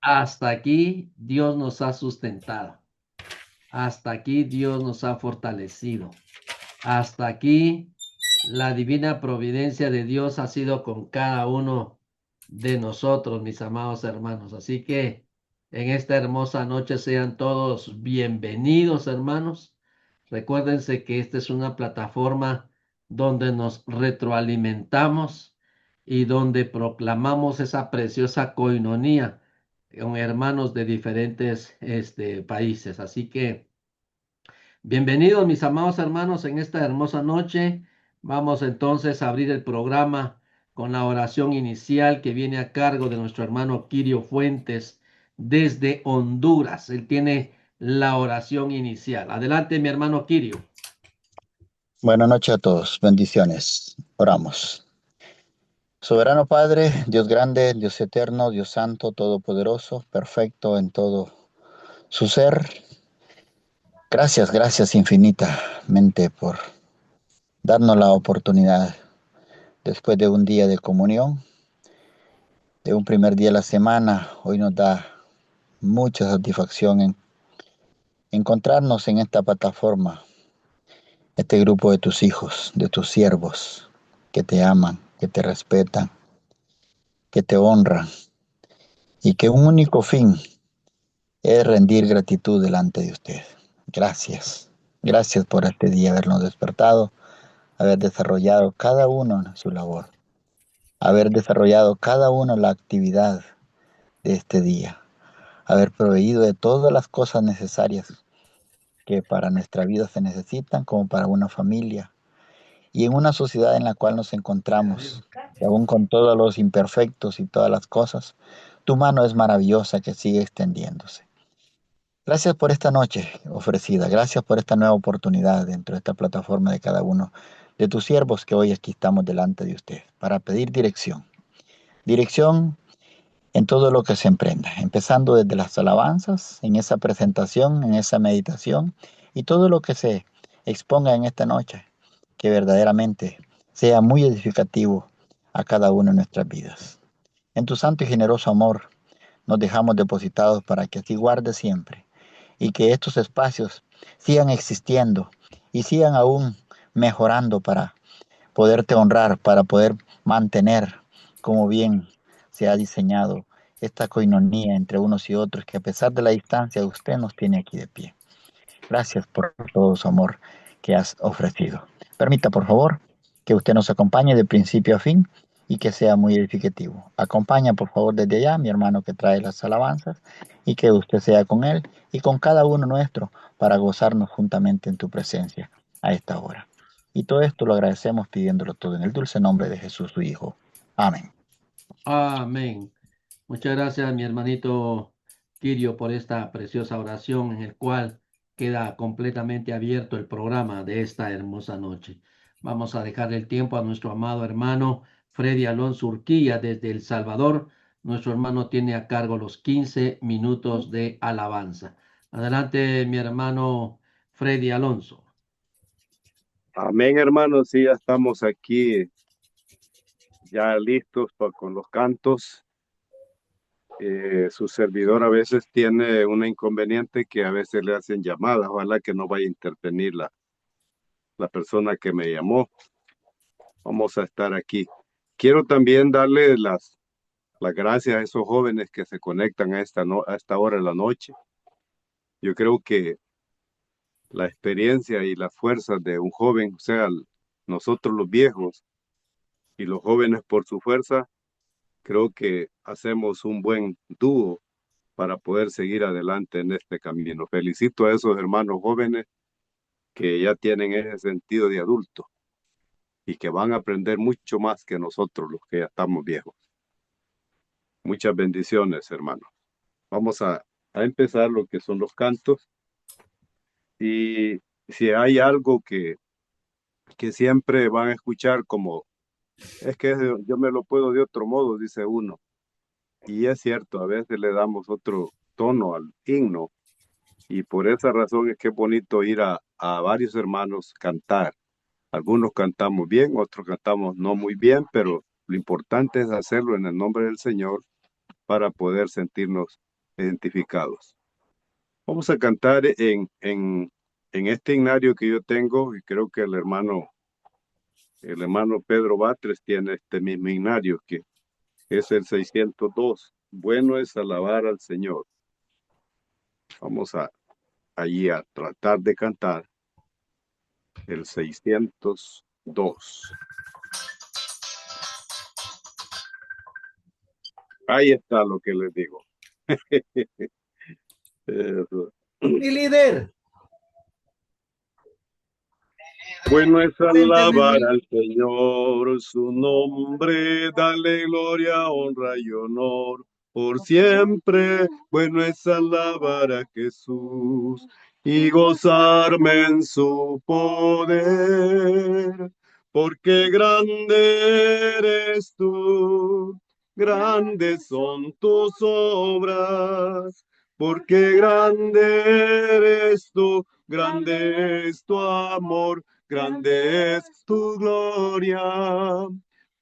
Hasta aquí Dios nos ha sustentado. Hasta aquí Dios nos ha fortalecido. Hasta aquí la divina providencia de Dios ha sido con cada uno de nosotros, mis amados hermanos. Así que en esta hermosa noche sean todos bienvenidos, hermanos. Recuérdense que esta es una plataforma donde nos retroalimentamos y donde proclamamos esa preciosa coinonía con hermanos de diferentes países. Así que bienvenidos, mis amados hermanos, en esta hermosa noche. Vamos entonces a abrir el programa con la oración inicial que viene a cargo de nuestro hermano Kirio Fuentes desde Honduras. Él tiene la oración inicial. Adelante, mi hermano Kirio. Buenas noches a todos, bendiciones. Oramos. Soberano Padre, Dios grande, Dios eterno, Dios santo, todopoderoso, perfecto en todo su ser. Gracias infinitamente por darnos la oportunidad después de un día de comunión, de un primer día de la semana. Hoy nos da mucha satisfacción en encontrarnos en esta plataforma, este grupo de tus hijos, de tus siervos, que te aman, que te respetan, que te honran y que un único fin es rendir gratitud delante de usted. Gracias. Gracias por este día habernos despertado, haber desarrollado cada uno su labor, haber desarrollado cada uno la actividad de este día, haber proveído de todas las cosas necesarias que para nuestra vida se necesitan, como para una familia y en una sociedad en la cual nos encontramos, y aún con todos los imperfectos y todas las cosas, tu mano es maravillosa que sigue extendiéndose. Gracias por esta noche ofrecida. Gracias por esta nueva oportunidad dentro de esta plataforma de cada uno de tus siervos que hoy aquí estamos delante de usted para pedir dirección. Dirección en todo lo que se emprenda, empezando desde las alabanzas, en esa presentación, en esa meditación y todo lo que se exponga en esta noche, que verdaderamente sea muy edificativo a cada uno de nuestras vidas. En tu santo y generoso amor nos dejamos depositados para que así guarde siempre y que estos espacios sigan existiendo y sigan aún mejorando para poderte honrar, para poder mantener como bien se ha diseñado esta coinonía entre unos y otros, que a pesar de la distancia usted nos tiene aquí de pie. Gracias por todo su amor que has ofrecido. Permita, por favor, que usted nos acompañe de principio a fin y que sea muy edificativo. Acompaña, por favor, desde allá mi hermano que trae las alabanzas y que usted sea con él y con cada uno nuestro para gozarnos juntamente en tu presencia a esta hora. Y todo esto lo agradecemos pidiéndolo todo en el dulce nombre de Jesús, su Hijo. Amén. Amén. Muchas gracias, mi hermanito Kirio, por esta preciosa oración en el cual queda completamente abierto el programa de esta hermosa noche. Vamos a dejar el tiempo a nuestro amado hermano Freddy Alonso Urquía desde El Salvador. Nuestro hermano tiene a cargo los 15 minutos de alabanza. Adelante, mi hermano Freddy Alonso. Amén, hermanos. Sí, ya estamos aquí, ya listos con los cantos. Su servidor a veces tiene un inconveniente que a veces le hacen llamadas. Ojalá que no vaya a intervenir la persona que me llamó. Vamos a estar aquí. Quiero también darle las gracias a esos jóvenes que se conectan a esta hora de la noche. Yo creo que la experiencia y la fuerza de un joven, o sea, nosotros los viejos y los jóvenes por su fuerza, creo que hacemos un buen dúo para poder seguir adelante en este camino. Felicito a esos hermanos jóvenes que ya tienen ese sentido de adulto y que van a aprender mucho más que nosotros, los que ya estamos viejos. Muchas bendiciones, hermanos. Vamos a empezar lo que son los cantos, y si hay algo que siempre van a escuchar como, es que yo me lo puedo de otro modo, dice uno. Y es cierto, a veces le damos otro tono al himno, y por esa razón es que es bonito ir a varios hermanos cantar. Algunos cantamos bien, otros cantamos no muy bien, pero lo importante es hacerlo en el nombre del Señor para poder sentirnos identificados. Vamos a cantar en este himnario que yo tengo, y creo que el hermano Pedro Batres tiene este mismo himnario, que es el 602. Bueno es alabar al Señor. Vamos allí a tratar de cantar el 602. Ahí está lo que les digo. Mi líder. Bueno es alabar al Señor, su nombre, dale gloria, honra y honor por siempre. Bueno es alabar a Jesús y gozarme en su poder, porque grande eres tú, grandes son tus obras, porque grande eres tú, grande es tu amor. Grande es tu gloria,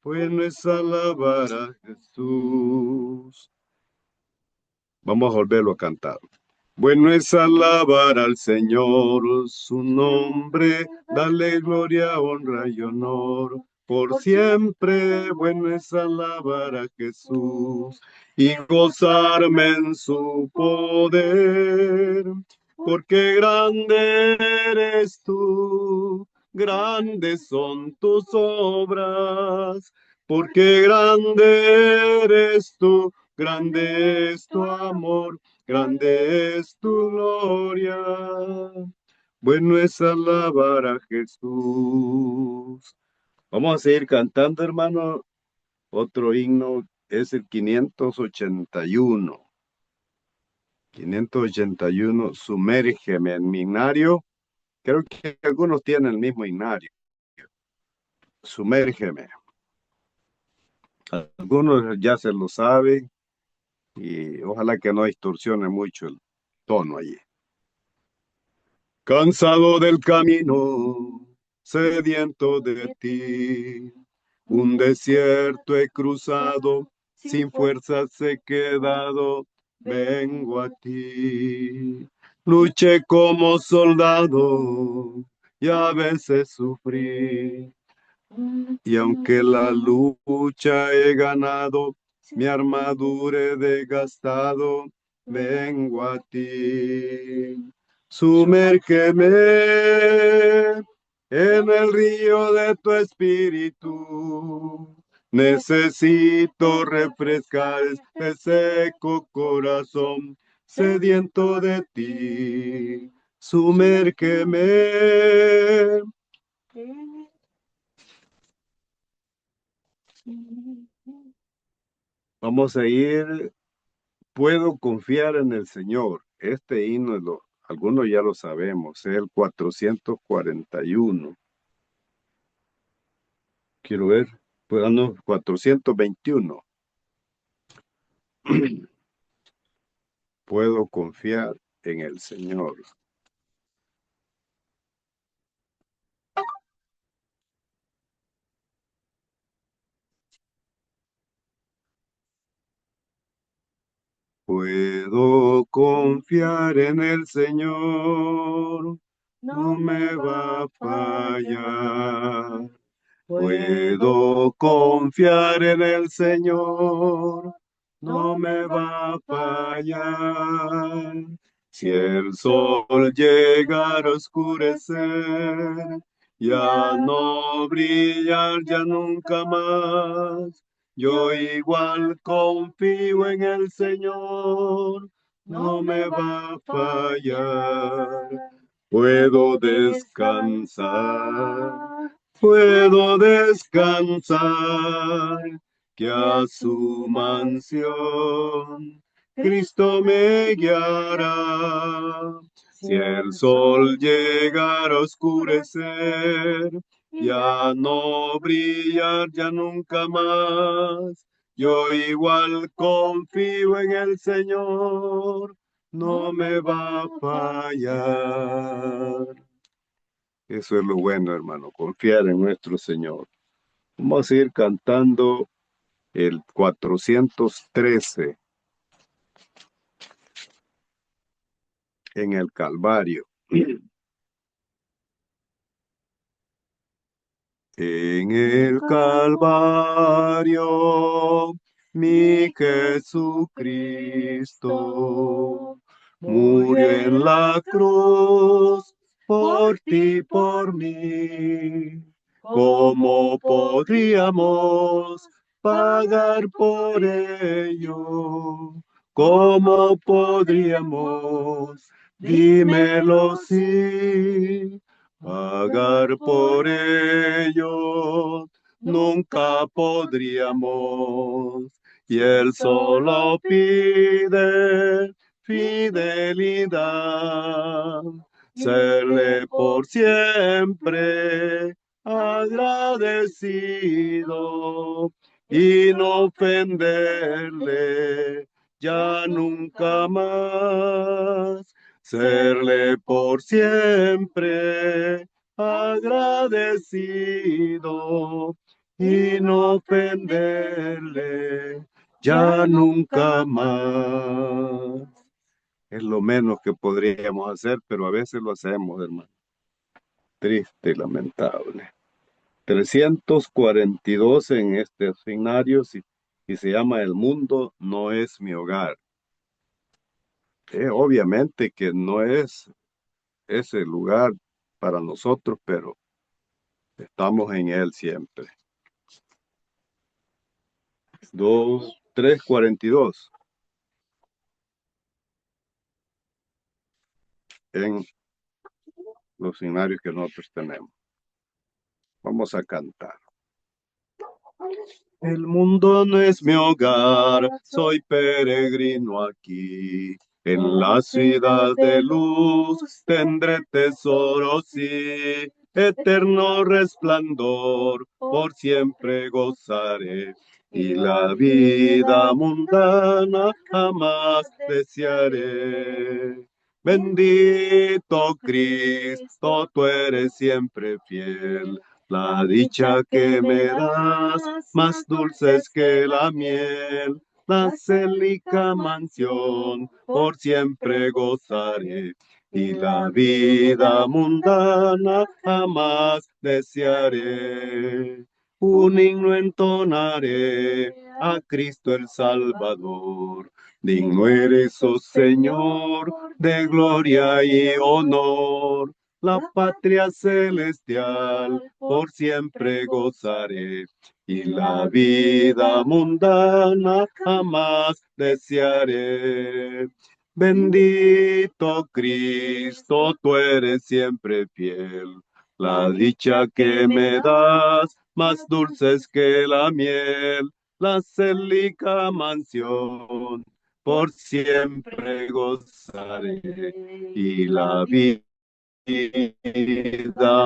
bueno es alabar a Jesús. Vamos a volverlo a cantar. Bueno es alabar al Señor, su nombre, dale gloria, honra y honor. Por siempre, bueno es alabar a Jesús y gozarme en su poder, porque grande eres tú. Grandes son tus obras, porque grande eres tú, grande es tu amor, grande es tu gloria. Bueno es alabar a Jesús. Vamos a seguir cantando, hermano. Otro himno es el 581. 581, sumérgeme en mi himnario. Creo que algunos tienen el mismo himnario. Sumérgeme. Algunos ya se lo saben y ojalá que no distorsione mucho el tono allí. Cansado del camino, sediento de ti, un desierto he cruzado, sin fuerzas he quedado, vengo a ti. Luché como soldado y a veces sufrí, y aunque la lucha he ganado, mi armadura he desgastado, vengo a ti. Sumérgeme en el río de tu espíritu. Necesito refrescar este seco corazón, sediento de ti. Sumérgeme. Vamos a ir. Puedo confiar en el Señor. Este himno, algunos ya lo sabemos, es el 441. Quiero ver, pues no, 421. Puedo confiar en el Señor. Puedo confiar en el Señor, no me va a fallar. Puedo confiar en el Señor, no me va a fallar. Si el sol llegara a oscurecer, ya no brillar ya nunca más. Yo igual confío en el Señor, no me va a fallar. Puedo descansar, que a su mansión Cristo me guiará. Si el sol llegara a oscurecer, ya no brillar ya nunca más. Yo igual confío en el Señor, no me va a fallar. Eso es lo bueno, hermano, confiar en nuestro Señor. Vamos a seguir cantando el 413. en el Calvario. En el Calvario, mi Jesucristo murió en la cruz por ti, por mí. ¿Cómo podríamos pagar por ello? ¿Cómo podríamos? Dímelo sí. Pagar por ellos nunca podríamos. Y él solo pide fidelidad, serle por siempre agradecido y no ofenderle ya nunca más. Serle por siempre agradecido y no ofenderle ya nunca más. Es lo menos que podríamos hacer, pero a veces lo hacemos, hermano. Triste y lamentable. 342 en este asignario y se llama El mundo no es mi hogar. Obviamente que no es ese lugar para nosotros, pero estamos en él siempre. 342 en los signarios que nosotros tenemos. Vamos a cantar. El mundo no es mi hogar, soy peregrino aquí. En la ciudad de luz tendré tesoro, sí, eterno resplandor, por siempre gozaré. Y la vida mundana jamás desearé. Bendito Cristo, tú eres siempre fiel. La dicha que me das, más dulces que la miel, la célica mansión, por siempre gozaré. Y la vida mundana jamás desearé. Un himno entonaré a Cristo el Salvador. Digno eres, oh Señor, de gloria y honor. La patria celestial por siempre gozaré y la vida mundana jamás desearé. Bendito Cristo, tú eres siempre fiel. La dicha que me das, más dulces que la miel, la célica mansión, por siempre gozaré y la vida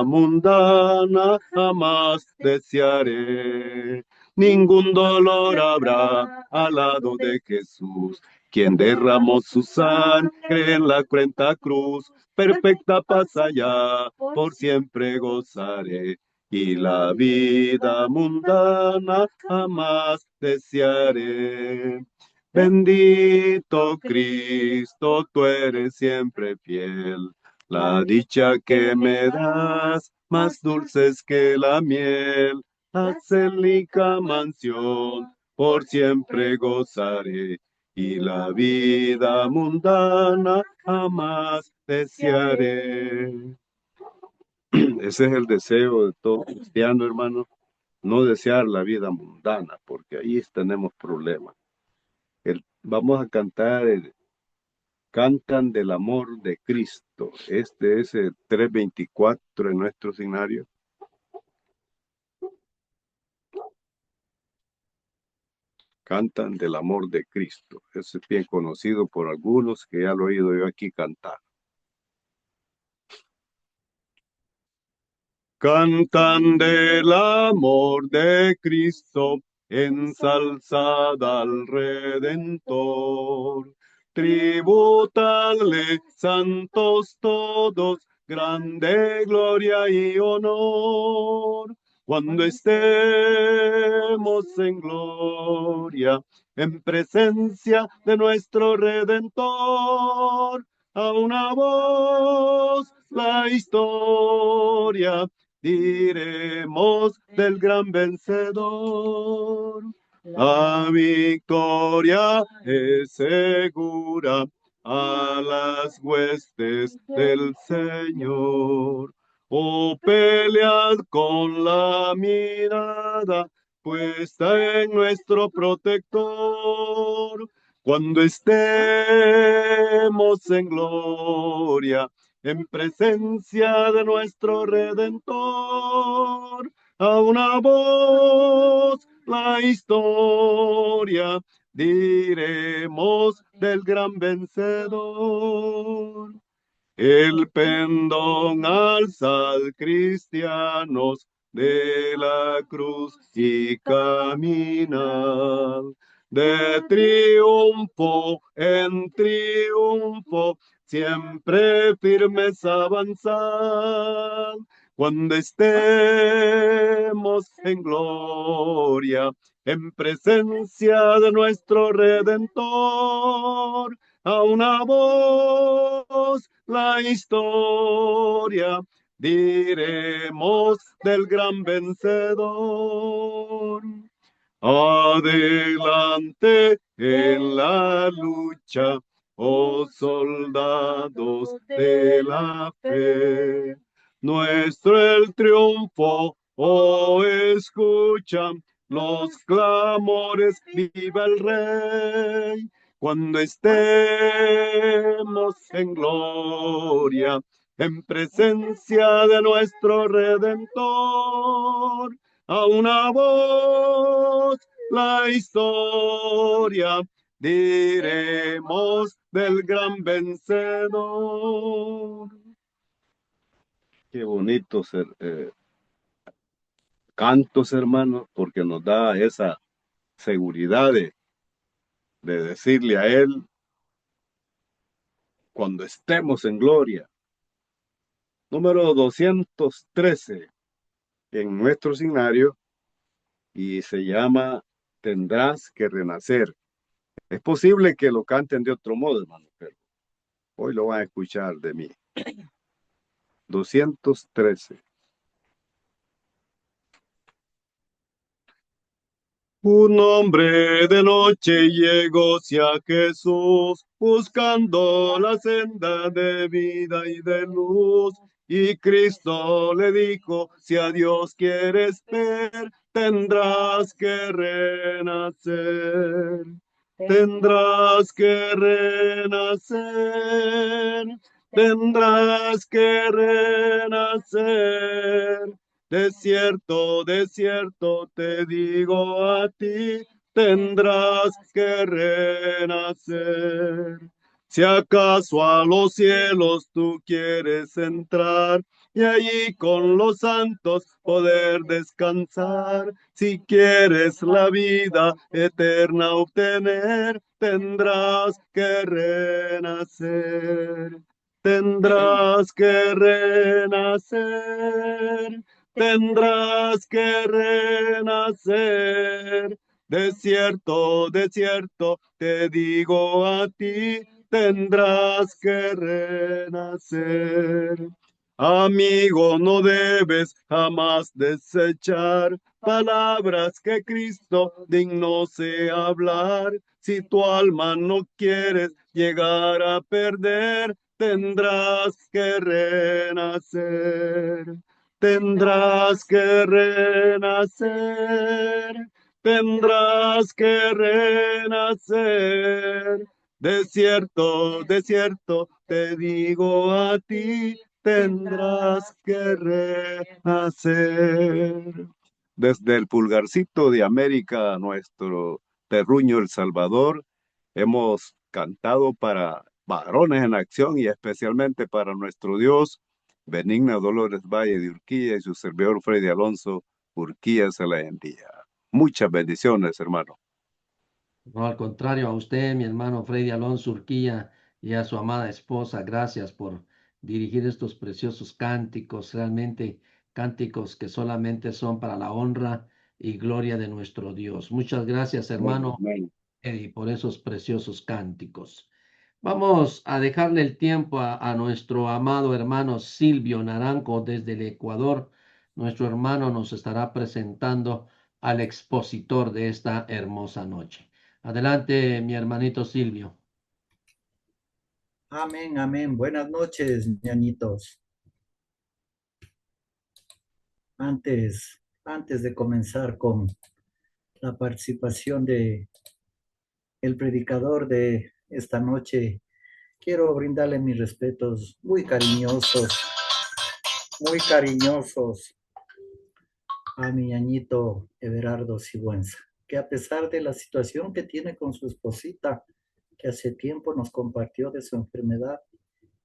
mundana jamás desearé. Ningún dolor habrá al lado de Jesús, quien derramó su sangre en la cruenta cruz. Perfecta paz allá, por siempre gozaré. Y la vida mundana jamás desearé. Bendito Cristo, tú eres siempre fiel. La dicha que me das, más dulces que la miel, la célica mansión, por siempre gozaré, y la vida mundana jamás desearé. Ese es el deseo de todo cristiano, hermano, no desear la vida mundana, porque ahí tenemos problemas. Vamos a cantar Cantan del amor de Cristo. Este es el 324 en nuestro signario. Cantan del amor de Cristo. Ese es bien conocido por algunos que ya lo he oído yo aquí cantar. Cantan del amor de Cristo, ensalzada al Redentor. Tributadle, santos todos, grande gloria y honor. Cuando estemos en gloria, en presencia de nuestro Redentor, a una voz la historia diremos del gran vencedor. La victoria es segura a las huestes del Señor. Oh, pelead con la mirada puesta en nuestro protector. Cuando estemos en gloria, en presencia de nuestro Redentor, a una voz la historia diremos del gran vencedor. El pendón alza al cristianos de la cruz y caminan de triunfo en triunfo, siempre firmes avanzar. Cuando estemos en gloria, en presencia de nuestro Redentor, a una voz la historia diremos del gran vencedor. Adelante en la lucha, oh soldados de la fe. Nuestro el triunfo, oh escuchan los clamores, viva el Rey. Cuando estemos en gloria, en presencia de nuestro Redentor, a una voz la historia diremos del gran vencedor. Qué bonito ser cantos, hermanos, porque nos da esa seguridad de decirle a Él cuando estemos en gloria. Número 213 en nuestro signario y se llama Tendrás que renacer. Es posible que lo canten de otro modo, hermano, pero hoy lo van a escuchar de mí. 213. Un hombre de noche llegó hacia Jesús, buscando la senda de vida y de luz. Y Cristo le dijo, si a Dios quieres ver, tendrás que renacer. Tendrás que renacer. Tendrás que renacer. De cierto te digo a ti, tendrás que renacer. Si acaso a los cielos tú quieres entrar y allí con los santos poder descansar, si quieres la vida eterna obtener, tendrás que renacer. Tendrás que renacer. Tendrás que renacer. De cierto te digo a ti, tendrás que renacer. Amigo, no debes jamás desechar palabras que Cristo digno sea hablar. Si tu alma no quieres llegar a perder, tendrás que renacer. Tendrás que renacer, tendrás que renacer. De cierto te digo a ti, tendrás que renacer. Desde el pulgarcito de América, nuestro terruño El Salvador, hemos cantado para varones en acción y especialmente para nuestro Dios, Benigna Dolores Valle de Urquía y su servidor Freddy Alonso Urquía se la envía. Muchas bendiciones, hermano. No, al contrario, a usted, mi hermano Freddy Alonso Urquía, y a su amada esposa, gracias por dirigir estos preciosos cánticos, realmente cánticos que solamente son para la honra y gloria de nuestro Dios. Muchas gracias, hermano Amén. Eddie, por esos preciosos cánticos. Vamos a dejarle el tiempo a nuestro amado hermano Silvio Naranjo desde el Ecuador. Nuestro hermano nos estará presentando al expositor de esta hermosa noche. Adelante, mi hermanito Silvio. Amén, amén. Buenas noches, ñañitos. Antes de comenzar con la participación de el predicador de esta noche, quiero brindarle mis respetos muy cariñosos a mi ñañito Everardo Sigüenza, que a pesar de la situación que tiene con su esposita, que hace tiempo nos compartió de su enfermedad,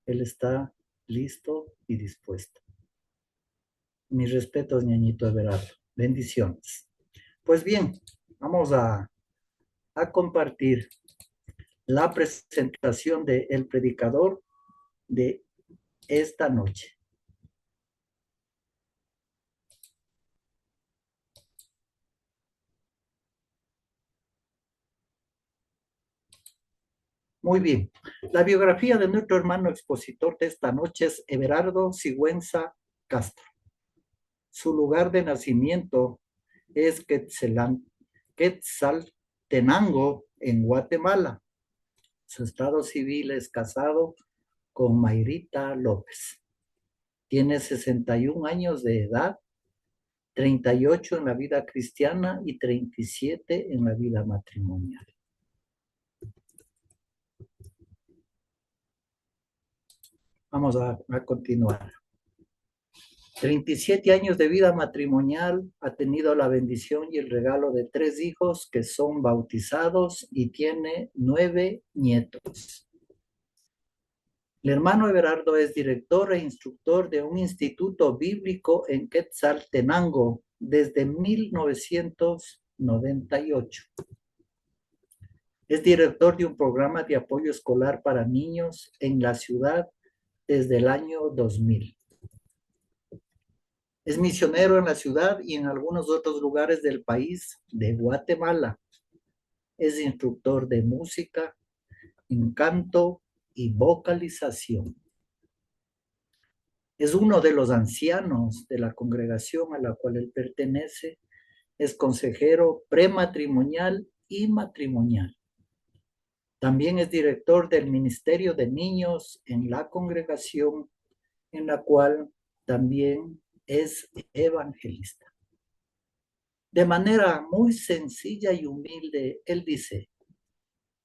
él está listo y dispuesto. Mis respetos, ñañito Everardo. Bendiciones. Pues bien, vamos a compartir la presentación del predicador de esta noche. Muy bien. La biografía de nuestro hermano expositor de esta noche es Everardo Sigüenza Castro. Su lugar de nacimiento es Quetzaltenango, en Guatemala. Su estado civil es casado con Mayrita López. Tiene 61 años de edad, 38 en la vida cristiana y 37 en la vida matrimonial. Vamos a continuar. 37 años de vida matrimonial, ha tenido la bendición y el regalo de 3 hijos que son bautizados y tiene 9 nietos. El hermano Everardo es director e instructor de un instituto bíblico en Quetzaltenango desde 1998. Es director de un programa de apoyo escolar para niños en la ciudad desde el año 2000. Es misionero en la ciudad y en algunos otros lugares del país de Guatemala. Es instructor de música, canto y vocalización. Es uno de los ancianos de la congregación a la cual él pertenece. Es consejero prematrimonial y matrimonial. También es director del Ministerio de Niños en la congregación, en la cual también es evangelista. De manera muy sencilla y humilde, él dice: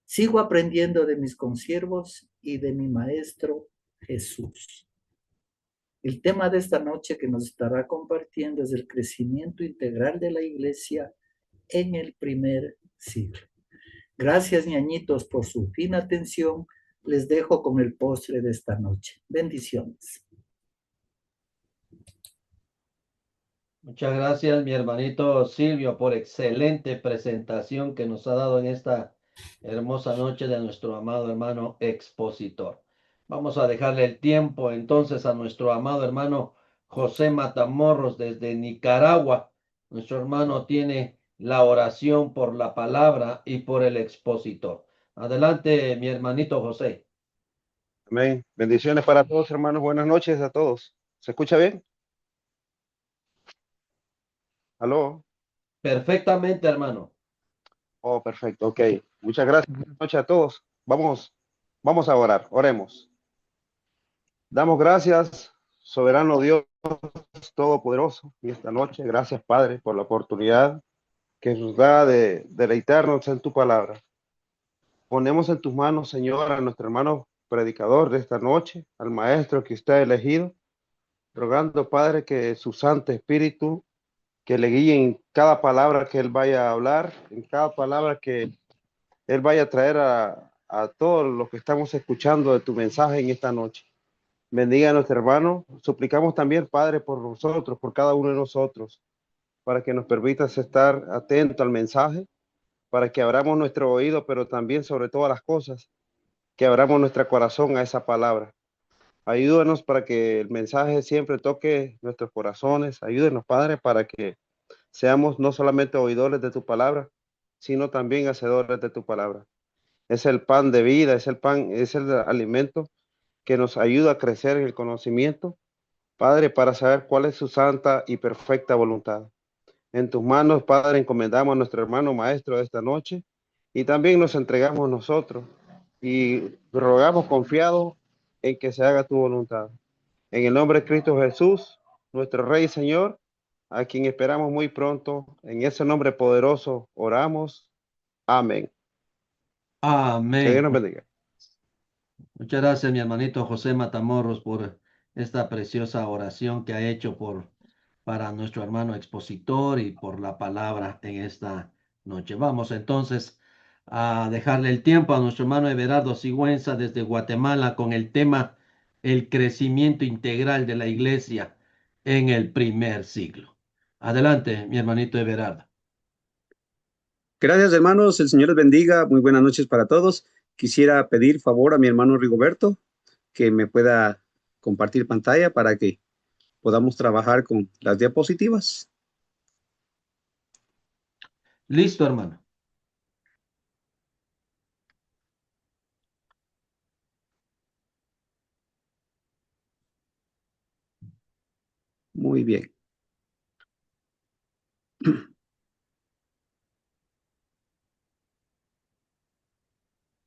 sigo aprendiendo de mis consiervos y de mi maestro Jesús. El tema de esta noche que nos estará compartiendo es el crecimiento integral de la iglesia en el primer siglo. Gracias, ñañitos, por su fina atención. Les dejo con el postre de esta noche. Bendiciones. Muchas gracias, mi hermanito Silvio, por excelente presentación que nos ha dado en esta hermosa noche de nuestro amado hermano expositor. Vamos a dejarle el tiempo entonces a nuestro amado hermano José Matamorros desde Nicaragua. Nuestro hermano tiene la oración por la palabra y por el expositor. Adelante, mi hermanito José. Amén. Bendiciones para todos, hermanos. Buenas noches a todos. ¿Se escucha bien? ¿Aló? Perfectamente, hermano. Oh, perfecto. Ok. Muchas gracias. Buenas noches a todos. Vamos a orar. Oremos. Damos gracias, soberano Dios Todopoderoso, y esta noche, gracias, Padre, por la oportunidad que nos da de deleitarnos en tu palabra. Ponemos en tus manos, Señor, a nuestro hermano predicador de esta noche, al maestro que usted ha elegido, rogando, Padre, que su Santo Espíritu, que le guíe en cada palabra que él vaya a hablar, en cada palabra que él vaya a traer a todos los que estamos escuchando de tu mensaje en esta noche. Bendiga a nuestro hermano. Suplicamos también, Padre, por nosotros, por cada uno de nosotros, para que nos permitas estar atentos al mensaje, para que abramos nuestro oído, pero también, sobre todas las cosas, que abramos nuestro corazón a esa palabra. Ayúdanos para que el mensaje siempre toque nuestros corazones. Ayúdenos, Padre, para que seamos no solamente oidores de tu palabra, sino también hacedores de tu palabra. es el pan de vida, es el pan, es el alimento que nos ayuda a crecer en el conocimiento, Padre, para saber cuál es su santa y perfecta voluntad. En tus manos, Padre, encomendamos a nuestro hermano maestro de esta noche y también nos entregamos nosotros y rogamos confiados en que se haga tu voluntad. En el nombre de Cristo Jesús, nuestro Rey y Señor, a quien esperamos muy pronto, en ese nombre poderoso oramos. Amén. Que Dios Amén. nos bendiga. Muchas gracias, mi hermanito José Matamoros, por esta preciosa oración que ha hecho para nuestro hermano expositor y por la palabra en esta noche. Vamos entonces a dejarle el tiempo a nuestro hermano Everardo Sigüenza desde Guatemala con el tema el crecimiento integral de la iglesia en el primer siglo. Adelante, mi hermanito Everardo. Gracias, hermanos. El Señor les bendiga. Muy buenas noches para todos. Quisiera pedir favor a mi hermano Rigoberto que me pueda compartir pantalla para que podamos trabajar con las diapositivas. Listo, hermano. Muy bien.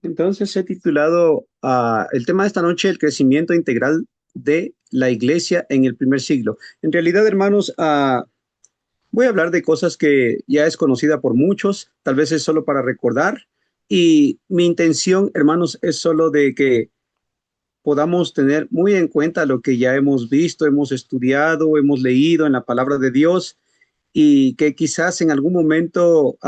Entonces he titulado el tema de esta noche, el crecimiento integral de la iglesia en el primer siglo. En realidad, hermanos, voy a hablar de cosas que ya es conocida por muchos, tal vez es solo para recordar. Y mi intención, hermanos, es solo de que podamos tener muy en cuenta lo que ya hemos visto, hemos estudiado, hemos leído en la palabra de Dios y que quizás en algún momento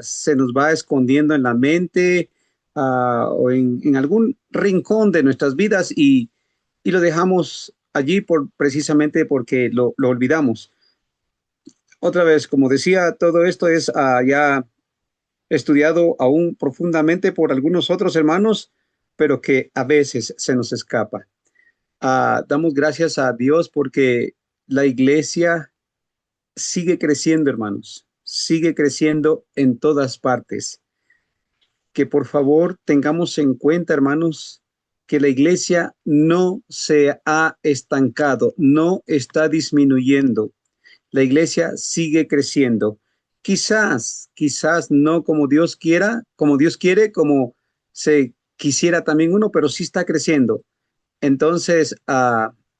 se nos va escondiendo en la mente o en algún rincón de nuestras vidas y lo dejamos allí precisamente porque lo olvidamos. Otra vez, como decía, todo esto es ya estudiado aún profundamente por algunos otros hermanos, pero que a veces se nos escapa. Damos gracias a Dios porque la iglesia sigue creciendo, hermanos, sigue creciendo en todas partes. Que por favor tengamos en cuenta, hermanos, que la iglesia no se ha estancado, no está disminuyendo. La iglesia sigue creciendo. Quizás no como Dios quiera, como Dios quiere, como se quisiera también uno, pero sí está creciendo. Entonces,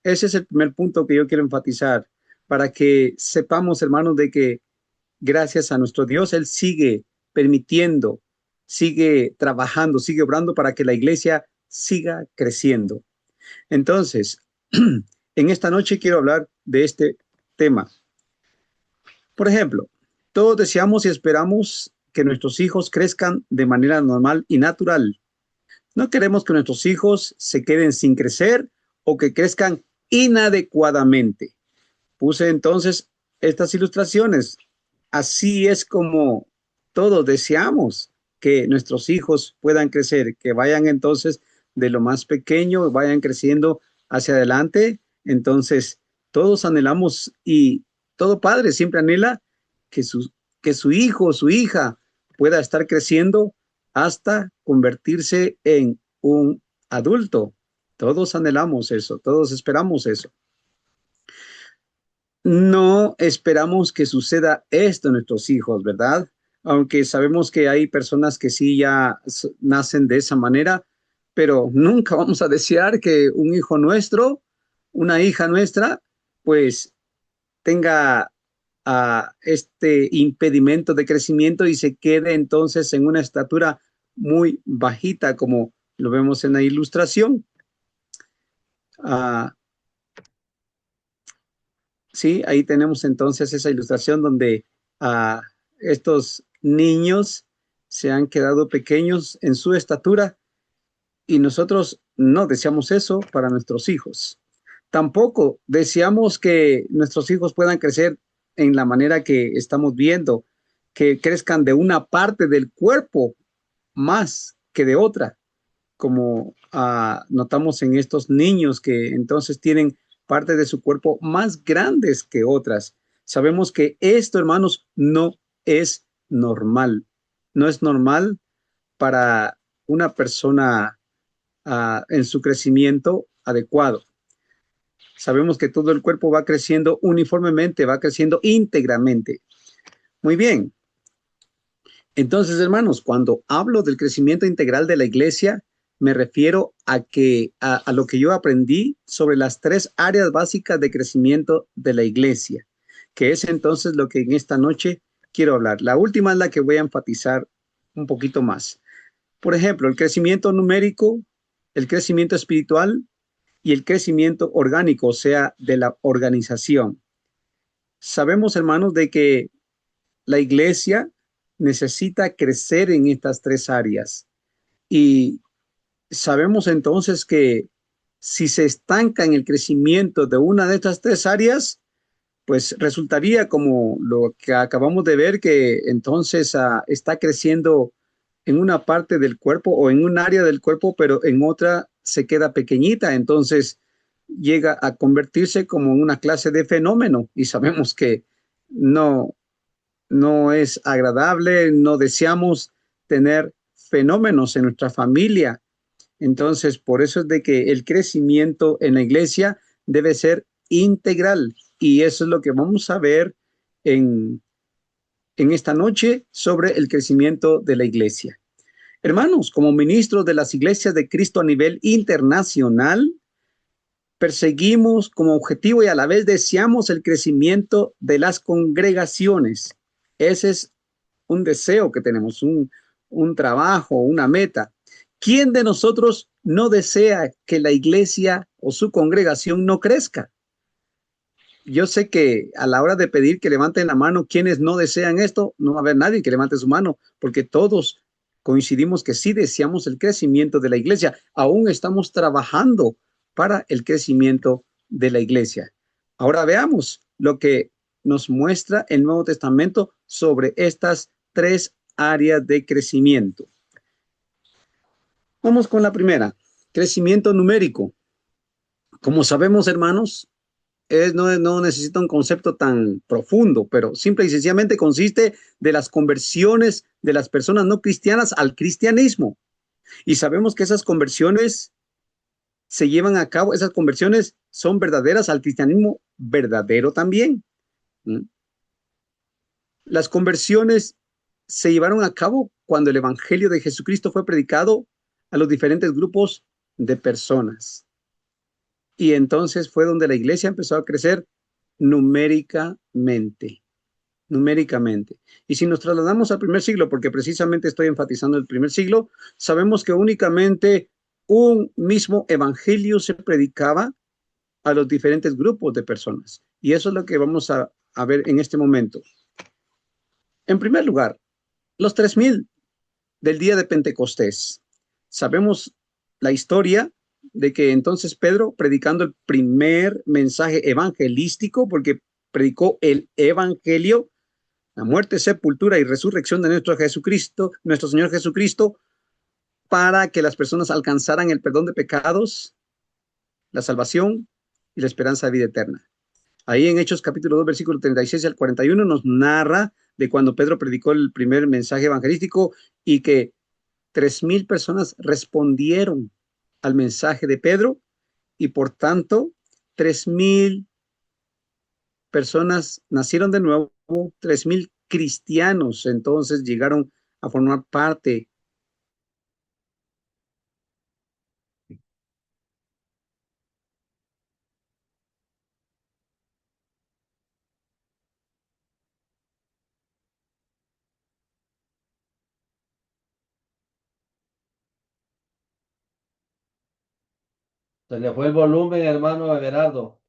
ese es el primer punto que yo quiero enfatizar, para que sepamos, hermanos, de que gracias a nuestro Dios, Él sigue permitiendo, sigue trabajando, sigue obrando para que la iglesia siga creciendo. Entonces, en esta noche quiero hablar de este tema. Por ejemplo, todos deseamos y esperamos que nuestros hijos crezcan de manera normal y natural. No queremos que nuestros hijos se queden sin crecer o que crezcan inadecuadamente. Puse entonces estas ilustraciones. Así es como todos deseamos que nuestros hijos puedan crecer, que vayan entonces de lo más pequeño, vayan creciendo hacia adelante. Entonces, todos anhelamos y todo padre siempre anhela que su hijo o su hija pueda estar creciendo hasta convertirse en un adulto. Todos anhelamos eso, todos esperamos eso. No esperamos que suceda esto en nuestros hijos, ¿verdad? Aunque sabemos que hay personas que sí ya nacen de esa manera, pero nunca vamos a desear que un hijo nuestro, una hija nuestra, pues tenga este impedimento de crecimiento y se quede entonces en una estatura muy bajita, como lo vemos en la ilustración. Sí, ahí tenemos entonces esa ilustración donde estos niños se han quedado pequeños en su estatura y nosotros no deseamos eso para nuestros hijos. Tampoco deseamos que nuestros hijos puedan crecer en la manera que estamos viendo, que crezcan de una parte del cuerpo más que de otra, como notamos en estos niños que entonces tienen parte de su cuerpo más grandes que otras. Sabemos que esto, hermanos, no es normal. No es normal para una persona en su crecimiento adecuado. Sabemos que todo el cuerpo va creciendo uniformemente, va creciendo íntegramente. Muy bien. Entonces, hermanos, cuando hablo del crecimiento integral de la iglesia, me refiero a lo que yo aprendí sobre las 3 áreas básicas de crecimiento de la iglesia, que es entonces lo que en esta noche quiero hablar. La última es la que voy a enfatizar un poquito más. Por ejemplo, el crecimiento numérico, el crecimiento espiritual y el crecimiento orgánico, o sea, de la organización. Sabemos, hermanos, de que la iglesia necesita crecer en estas 3 áreas y sabemos entonces que si se estanca en el crecimiento de una de estas 3 áreas, pues resultaría como lo que acabamos de ver, que entonces está creciendo en una parte del cuerpo o en un área del cuerpo, pero en otra se queda pequeñita. Entonces llega a convertirse como una clase de fenómeno y sabemos que no, no es agradable, no deseamos tener fenómenos en nuestra familia. Entonces, por eso es de que el crecimiento en la iglesia debe ser integral y eso es lo que vamos a ver en, en esta noche sobre el crecimiento de la iglesia. Hermanos, como ministros de las iglesias de Cristo a nivel internacional, perseguimos como objetivo y a la vez deseamos el crecimiento de las congregaciones. Ese es un deseo que tenemos, un trabajo, una meta. ¿Quién de nosotros no desea que la iglesia o su congregación no crezca? Yo sé que a la hora de pedir que levanten la mano quienes no desean esto, no va a haber nadie que levante su mano, porque todos coincidimos que sí deseamos el crecimiento de la iglesia. Aún estamos trabajando para el crecimiento de la iglesia. Ahora veamos lo que nos muestra el Nuevo Testamento sobre estas 3 áreas de crecimiento. Vamos con la primera, crecimiento numérico. Como sabemos, hermanos, no necesita un concepto tan profundo, pero simple y sencillamente consiste de las conversiones de las personas no cristianas al cristianismo. Y sabemos que esas conversiones se llevan a cabo, esas conversiones son verdaderas al cristianismo verdadero también. Las conversiones se llevaron a cabo cuando el evangelio de Jesucristo fue predicado a los diferentes grupos de personas. Y entonces fue donde la iglesia empezó a crecer numéricamente. Y si nos trasladamos al primer siglo, porque precisamente estoy enfatizando el primer siglo, sabemos que únicamente un mismo evangelio se predicaba a los diferentes grupos de personas. Y eso es lo que vamos a ver en este momento. En primer lugar, los 3,000 del día de Pentecostés. Sabemos la historia de que entonces Pedro, predicando el primer mensaje evangelístico, porque predicó el evangelio, la muerte, sepultura y resurrección de nuestro Jesucristo, nuestro Señor Jesucristo, para que las personas alcanzaran el perdón de pecados, la salvación y la esperanza de vida eterna. Ahí en Hechos capítulo 2, versículo 36 al 41 nos narra de cuando Pedro predicó el primer mensaje evangelístico y que 3,000 personas respondieron al mensaje de Pedro y por tanto 3,000 personas nacieron de nuevo, 3,000 cristianos entonces llegaron a formar parte. Se le fue el volumen, hermano Everardo.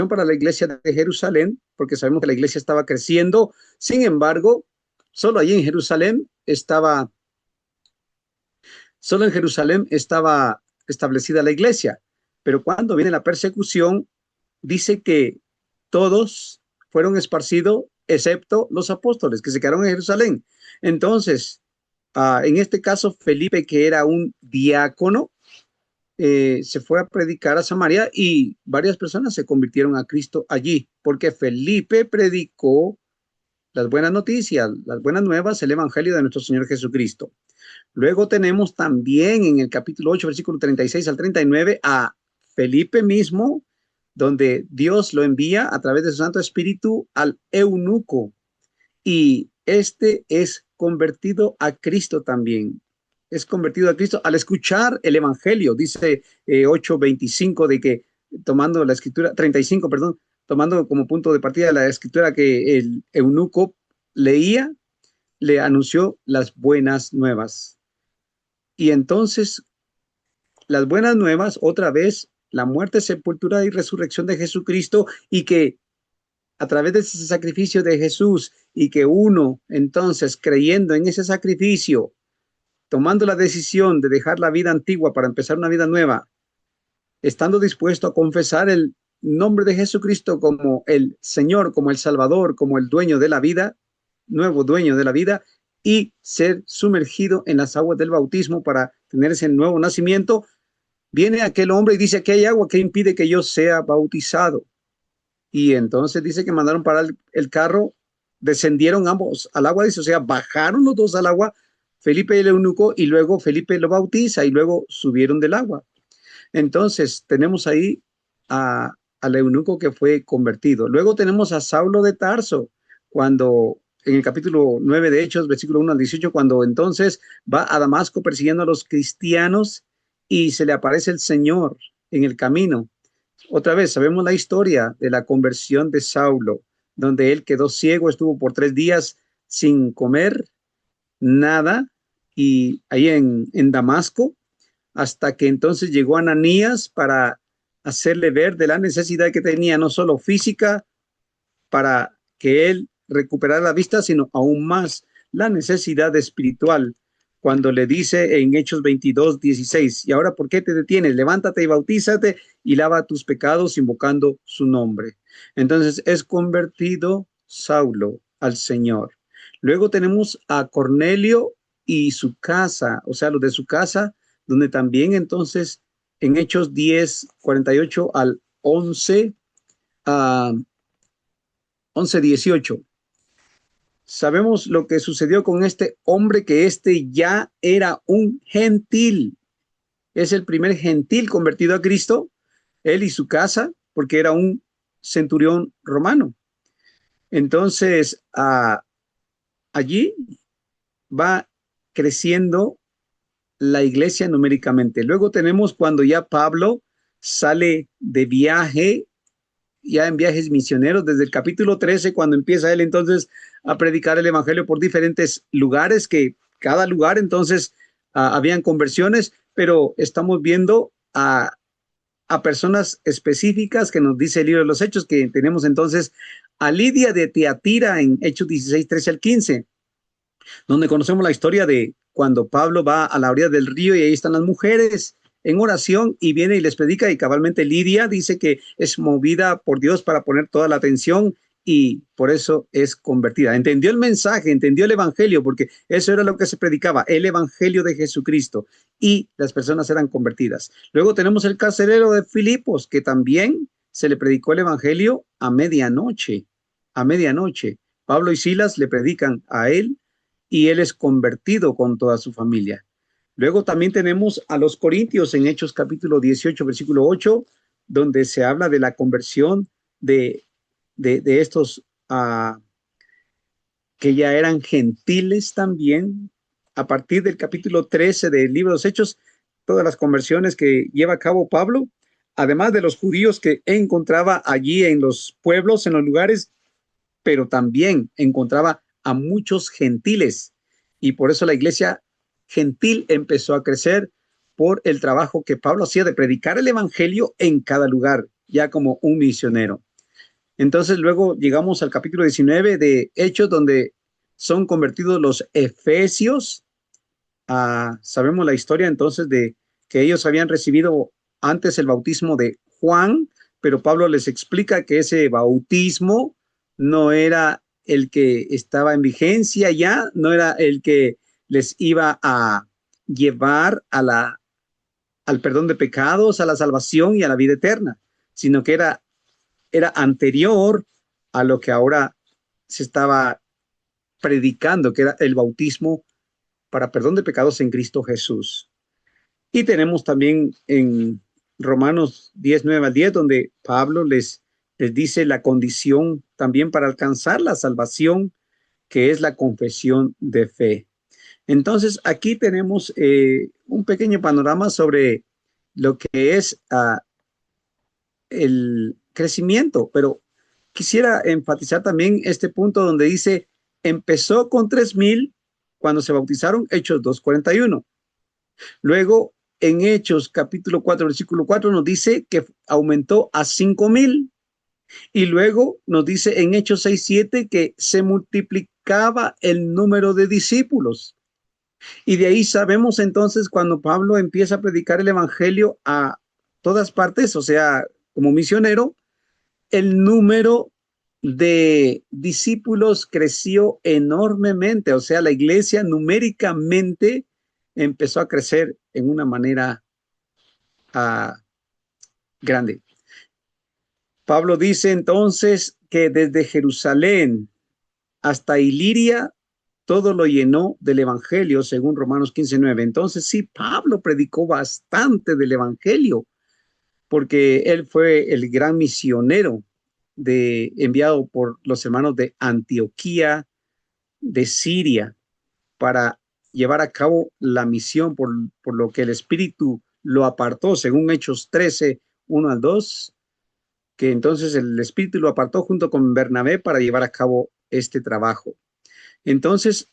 Para la iglesia de Jerusalén, porque sabemos que la iglesia estaba creciendo. Sin embargo, solo allí en Jerusalén estaba establecida la iglesia. Pero cuando viene la persecución, dice que todos fueron esparcidos, excepto los apóstoles que se quedaron en Jerusalén. Entonces, en este caso, Felipe, que era un diácono, se fue a predicar a Samaria y varias personas se convirtieron a Cristo allí, porque Felipe predicó las buenas noticias, las buenas nuevas, el Evangelio de nuestro Señor Jesucristo. Luego tenemos también en el capítulo 8, versículo 36 al 39, a Felipe mismo, donde Dios lo envía a través de su Santo Espíritu al eunuco, y este es convertido a Cristo también. Es convertido a Cristo al escuchar el Evangelio. Dice 8:25 de que tomando la escritura, 35, perdón, tomando como punto de partida la escritura que el eunuco leía, le anunció las buenas nuevas. Y entonces las buenas nuevas, otra vez, la muerte, sepultura y resurrección de Jesucristo, y que a través de ese sacrificio de Jesús, y que uno entonces creyendo en ese sacrificio, tomando la decisión de dejar la vida antigua para empezar una vida nueva, estando dispuesto a confesar el nombre de Jesucristo como el Señor, como el Salvador, como el dueño de la vida, nuevo dueño de la vida, y ser sumergido en las aguas del bautismo para tener ese nuevo nacimiento, viene aquel hombre y dice que hay agua que impide que yo sea bautizado. Y entonces dice que mandaron parar el carro, descendieron ambos al agua, dice, o sea, bajaron los dos al agua, Felipe y el eunuco, y luego Felipe lo bautiza y luego subieron del agua. Entonces tenemos ahí al eunuco que fue convertido. Luego tenemos a Saulo de Tarso, cuando en el capítulo 9 de Hechos, versículo 1 al 18, cuando entonces va a Damasco persiguiendo a los cristianos y se le aparece el Señor en el camino. Otra vez, sabemos la historia de la conversión de Saulo, donde él quedó ciego, estuvo por 3 días sin comer nada, y ahí en Damasco, hasta que entonces llegó Ananías para hacerle ver de la necesidad que tenía, no solo física, para que él recuperara la vista, sino aún más la necesidad espiritual, cuando le dice en Hechos 22:16, y ahora, ¿por qué te detienes? Levántate y bautízate y lava tus pecados invocando su nombre. Entonces es convertido Saulo al Señor. Luego tenemos a Cornelio y su casa, o sea, los de su casa, donde también entonces en Hechos 10:48 al 11:18, sabemos lo que sucedió con este hombre, que ya era un gentil. Es el primer gentil convertido a Cristo, él y su casa, porque era un centurión romano. Entonces, allí va creciendo la iglesia numéricamente. Luego tenemos cuando ya Pablo sale de viaje, ya en viajes misioneros, desde el capítulo 13, cuando empieza él entonces a predicar el evangelio por diferentes lugares, que cada lugar entonces habían conversiones, pero estamos viendo a personas específicas que nos dice el libro de los Hechos, que tenemos entonces a Lidia de Tiatira en Hechos 16:13 al 15, donde conocemos la historia de cuando Pablo va a la orilla del río y ahí están las mujeres en oración, y viene y les predica, y cabalmente Lidia dice que es movida por Dios para poner toda la atención, y por eso es convertida. Entendió el mensaje, entendió el evangelio, porque eso era lo que se predicaba, el evangelio de Jesucristo, y las personas eran convertidas. Luego tenemos el carcelero de Filipos, que también se le predicó el evangelio a medianoche. A medianoche Pablo y Silas le predican a él, y él es convertido con toda su familia. Luego también tenemos a los corintios en Hechos capítulo 18, versículo 8, donde se habla de la conversión de estos que ya eran gentiles también. A partir del capítulo 13 del libro de los Hechos, todas las conversiones que lleva a cabo Pablo, además de los judíos que encontraba allí en los pueblos, en los lugares, pero también encontraba a muchos gentiles, y por eso la iglesia gentil empezó a crecer por el trabajo que Pablo hacía de predicar el evangelio en cada lugar, ya como un misionero. Entonces luego llegamos al capítulo 19 de Hechos, donde son convertidos los efesios. Sabemos la historia entonces de que ellos habían recibido antes el bautismo de Juan, pero Pablo les explica que ese bautismo no era el que estaba en vigencia ya, no era el que les iba a llevar al perdón de pecados, a la salvación y a la vida eterna, sino que era anterior a lo que ahora se estaba predicando, que era el bautismo para perdón de pecados en Cristo Jesús. Y tenemos también en Romanos 10, 9 al 10, donde Pablo les dice la condición también para alcanzar la salvación, que es la confesión de fe. Entonces, aquí tenemos un pequeño panorama sobre lo que es el crecimiento, pero quisiera enfatizar también este punto donde dice, empezó con 3,000 cuando se bautizaron, Hechos 2:41. Luego, en Hechos capítulo 4, versículo 4, nos dice que aumentó a 5,000. Y luego nos dice en Hechos 6:7 que se multiplicaba el número de discípulos. Y de ahí sabemos entonces cuando Pablo empieza a predicar el evangelio a todas partes, o sea, como misionero, el número de discípulos creció enormemente, o sea, la iglesia numéricamente empezó a crecer en una manera grande. Pablo dice entonces que desde Jerusalén hasta Iliria todo lo llenó del evangelio, según Romanos 15:9. Entonces sí, Pablo predicó bastante del evangelio, porque él fue el gran misionero enviado por los hermanos de Antioquía, de Siria, para llevar a cabo la misión por lo que el Espíritu lo apartó, según Hechos 13, 1 al 2, que entonces el Espíritu lo apartó junto con Bernabé para llevar a cabo este trabajo. Entonces,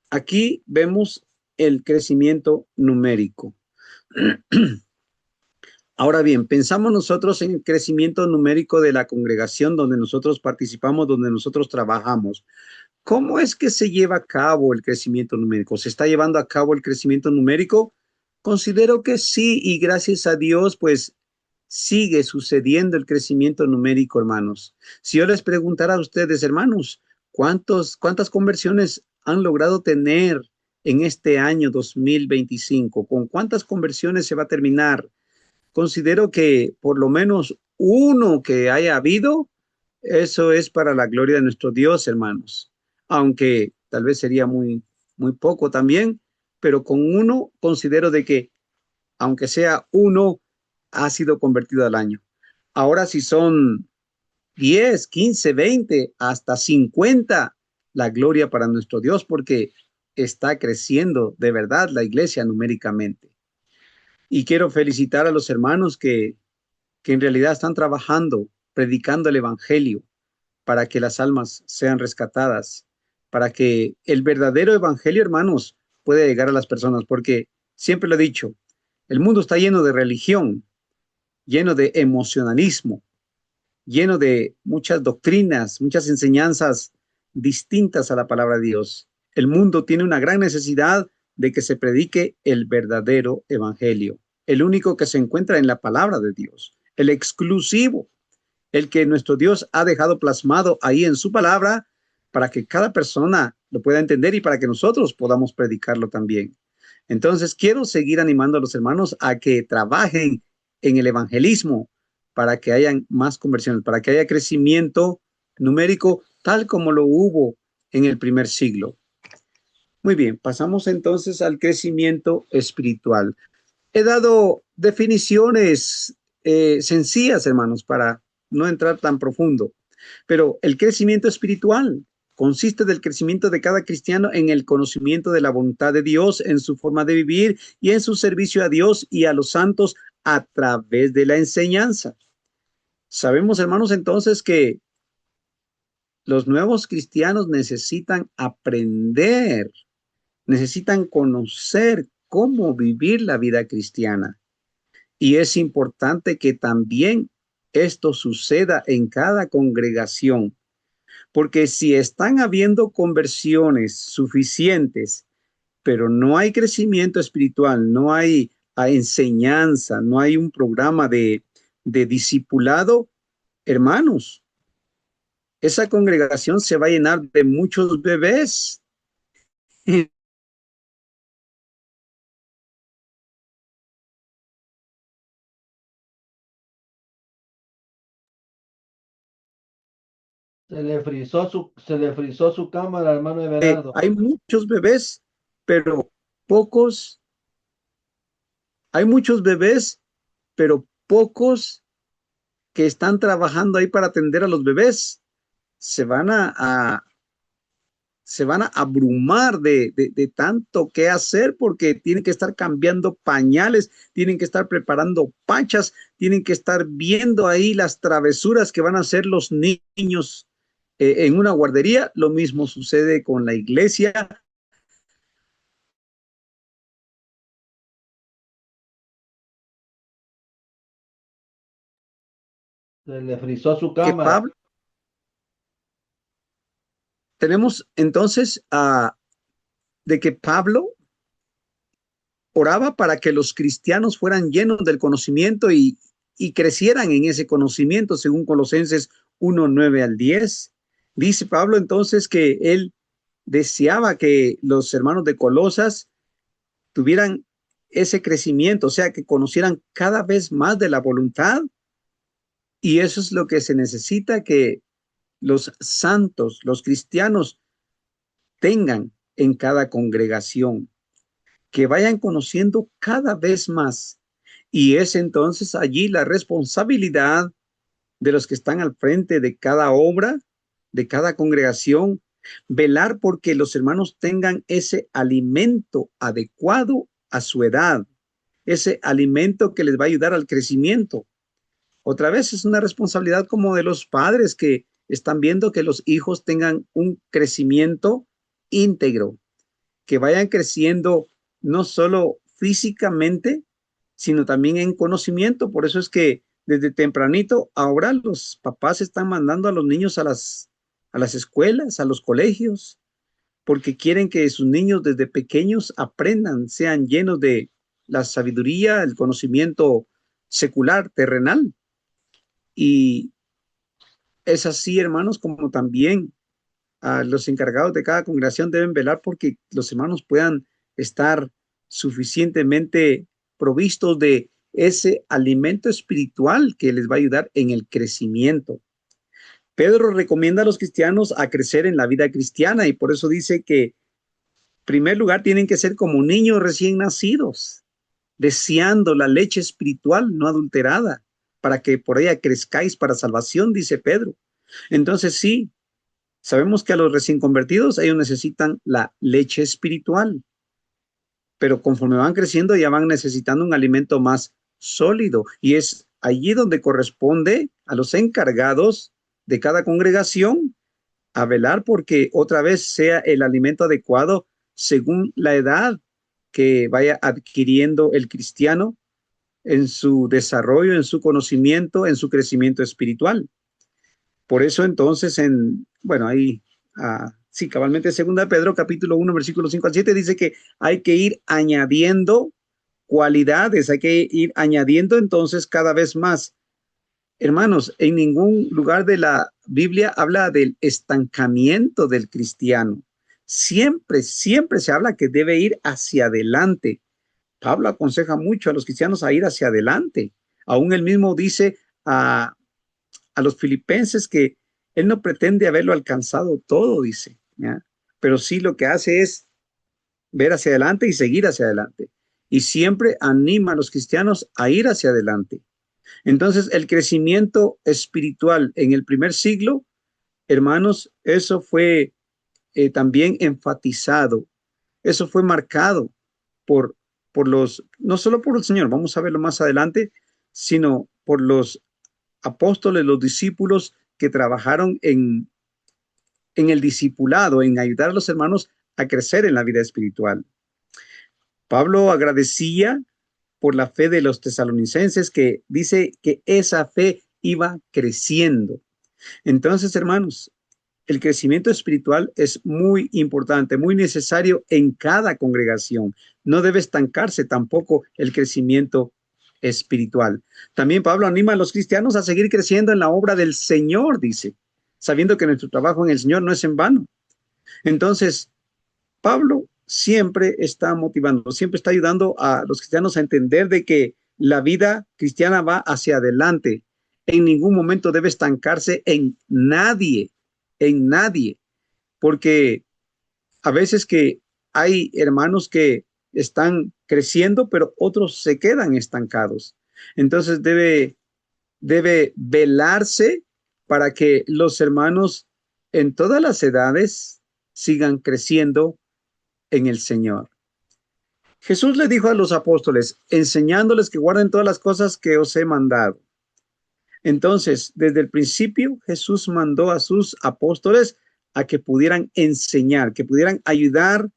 aquí vemos el crecimiento numérico. Ahora bien, pensamos nosotros en el crecimiento numérico de la congregación donde nosotros participamos, donde nosotros trabajamos. ¿Cómo es que se lleva a cabo el crecimiento numérico? ¿Se está llevando a cabo el crecimiento numérico? Considero que sí, y gracias a Dios, pues sigue sucediendo el crecimiento numérico, hermanos. Si yo les preguntara a ustedes, hermanos, ¿cuántas conversiones han logrado tener en este año 2025? ¿Con cuántas conversiones se va a terminar? Considero que por lo menos uno que haya habido, eso es para la gloria de nuestro Dios, hermanos. Aunque tal vez sería muy poco también, pero con uno considero de que, aunque sea uno, ha sido convertido al año. Ahora si son 10, 15, 20, hasta 50, la gloria para nuestro Dios, porque está creciendo de verdad la iglesia numéricamente. Y quiero felicitar a los hermanos que en realidad están trabajando, predicando el evangelio para que las almas sean rescatadas, para que el verdadero evangelio, hermanos, pueda llegar a las personas, porque siempre lo he dicho, el mundo está lleno de religión, lleno de emocionalismo, lleno de muchas doctrinas, muchas enseñanzas distintas a la palabra de Dios. El mundo tiene una gran necesidad de que se predique el verdadero evangelio, el único que se encuentra en la palabra de Dios, el exclusivo, el que nuestro Dios ha dejado plasmado ahí en su palabra para que cada persona lo pueda entender y para que nosotros podamos predicarlo también. Entonces, quiero seguir animando a los hermanos a que trabajen en el evangelismo para que hayan más conversiones, para que haya crecimiento numérico tal como lo hubo en el primer siglo. Muy bien, pasamos entonces al crecimiento espiritual. He dado definiciones sencillas, hermanos, para no entrar tan profundo, pero el crecimiento espiritual consiste del crecimiento de cada cristiano en el conocimiento de la voluntad de Dios, en su forma de vivir y en su servicio a Dios y a los santos a través de la enseñanza. Sabemos, hermanos, entonces que los nuevos cristianos necesitan aprender, necesitan conocer cómo vivir la vida cristiana. Y es importante que también esto suceda en cada congregación, porque si están habiendo conversiones suficientes, pero no hay crecimiento espiritual, no hay enseñanza, no hay un programa de discipulado, hermanos, esa congregación se va a llenar de muchos bebés. Se le frizó su cámara, hermano Everardo. Hay muchos bebés, pero pocos, hay muchos bebés, pero pocos que están trabajando ahí para atender a los bebés. Se van se van a abrumar de tanto que hacer porque tienen que estar cambiando pañales, tienen que estar preparando pachas, tienen que estar viendo ahí las travesuras que van a hacer los niños en una guardería. Lo mismo sucede con la iglesia. Se le frizó su Que cámara. Pablo, tenemos entonces de que Pablo oraba para que los cristianos fueran llenos del conocimiento y crecieran en ese conocimiento, según Colosenses 1:9 al 10. Dice Pablo entonces que él deseaba que los hermanos de Colosas tuvieran ese crecimiento, o sea, que conocieran cada vez más de la voluntad. Y eso es lo que se necesita que los santos, los cristianos, tengan en cada congregación, que vayan conociendo cada vez más. Y es entonces allí la responsabilidad de los que están al frente de cada obra, de cada congregación, velar porque los hermanos tengan ese alimento adecuado a su edad, ese alimento que les va a ayudar al crecimiento. Otra vez es una responsabilidad como de los padres que están viendo que los hijos tengan un crecimiento íntegro, que vayan creciendo no solo físicamente, sino también en conocimiento. Por eso es que desde tempranito ahora los papás están mandando a los niños a las escuelas, a los colegios, porque quieren que sus niños desde pequeños aprendan, sean llenos de la sabiduría, el conocimiento secular, terrenal. Y es así, hermanos, como también los encargados de cada congregación deben velar porque los hermanos puedan estar suficientemente provistos de ese alimento espiritual que les va a ayudar en el crecimiento. Pedro recomienda a los cristianos a crecer en la vida cristiana y por eso dice que, en primer lugar, tienen que ser como niños recién nacidos, deseando la leche espiritual no adulterada, para que por ella crezcáis para salvación, dice Pedro. Entonces sí, sabemos que a los recién convertidos ellos necesitan la leche espiritual, pero conforme van creciendo ya van necesitando un alimento más sólido y es allí donde corresponde a los encargados de cada congregación a velar porque otra vez sea el alimento adecuado según la edad que vaya adquiriendo el cristiano en su desarrollo, en su conocimiento, en su crecimiento espiritual. Por eso entonces, bueno, ahí, sí, cabalmente, 2 Pedro, capítulo 1, versículo 5 al 7, dice que hay que ir añadiendo cualidades, hay que ir añadiendo entonces cada vez más. Hermanos, en ningún lugar de la Biblia habla del estancamiento del cristiano. Siempre, siempre se habla que debe ir hacia adelante. Pablo aconseja mucho a los cristianos a ir hacia adelante. Aún él mismo dice a los filipenses que él no pretende haberlo alcanzado todo, dice, ¿ya? Pero sí lo que hace es ver hacia adelante y seguir hacia adelante. Y siempre anima a los cristianos a ir hacia adelante. Entonces, el crecimiento espiritual en el primer siglo, hermanos, eso fue también enfatizado, eso fue marcado por no solo por el Señor, vamos a verlo más adelante, sino por los apóstoles, los discípulos que trabajaron en el discipulado, en ayudar a los hermanos a crecer en la vida espiritual. Pablo agradecía por la fe de los tesalonicenses, que dice que esa fe iba creciendo. Entonces, hermanos, el crecimiento espiritual es muy importante, muy necesario en cada congregación. No debe estancarse tampoco el crecimiento espiritual. También Pablo anima a los cristianos a seguir creciendo en la obra del Señor, dice, sabiendo que nuestro trabajo en el Señor no es en vano. Entonces, Pablo siempre está motivando, siempre está ayudando a los cristianos a entender de que la vida cristiana va hacia adelante. En ningún momento debe estancarse en nadie. en nadie, porque a veces que hay hermanos que están creciendo, pero otros se quedan estancados. Entonces debe velarse para que los hermanos en todas las edades sigan creciendo en el Señor. Jesús le dijo a los apóstoles, enseñándoles que guarden todas las cosas que os he mandado. Entonces, desde el principio, Jesús mandó a sus apóstoles a que pudieran enseñar, que pudieran ayudar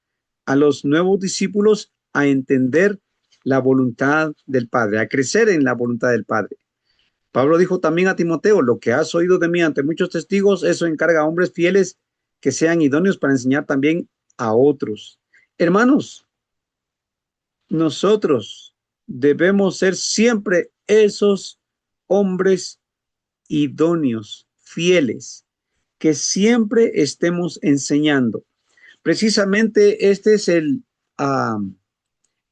a los nuevos discípulos a entender la voluntad del Padre, a crecer en la voluntad del Padre. Pablo dijo también a Timoteo, lo que has oído de mí ante muchos testigos, eso encarga a hombres fieles que sean idóneos para enseñar también a otros. Hermanos, nosotros debemos ser siempre esos hombres idóneos, fieles, que siempre estemos enseñando. Precisamente este es el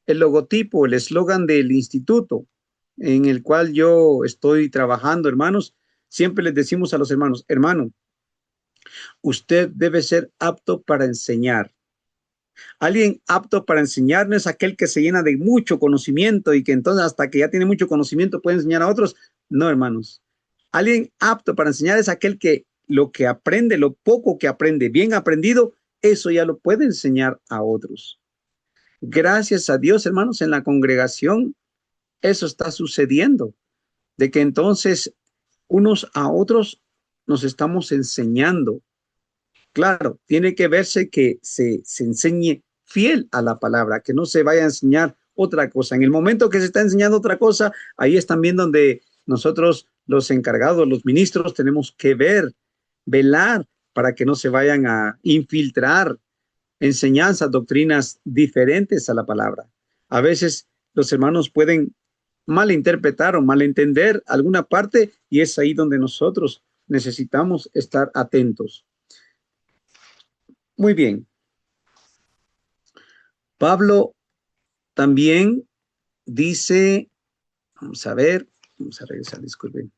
logotipo, el eslogan del instituto en el cual yo estoy trabajando, hermanos. Siempre les decimos a los hermanos, hermano, usted debe ser apto para enseñar. Alguien apto para enseñar no es aquel que se llena de mucho conocimiento y que entonces hasta que ya tiene mucho conocimiento puede enseñar a otros. No, hermanos. Alguien apto para enseñar es aquel que lo que aprende, lo poco que aprende, bien aprendido, eso ya lo puede enseñar a otros. Gracias a Dios, hermanos, en la congregación eso está sucediendo, de que entonces unos a otros nos estamos enseñando. Claro, tiene que verse que se enseñe fiel a la palabra, que no se vaya a enseñar otra cosa. En el momento que se está enseñando otra cosa, ahí es también donde nosotros, los encargados, los ministros, tenemos que velar para que no se vayan a infiltrar enseñanzas, doctrinas diferentes a la palabra. A veces los hermanos pueden malinterpretar o malentender alguna parte y es ahí donde nosotros necesitamos estar atentos. Muy bien. Pablo también dice, vamos a regresar, disculpen.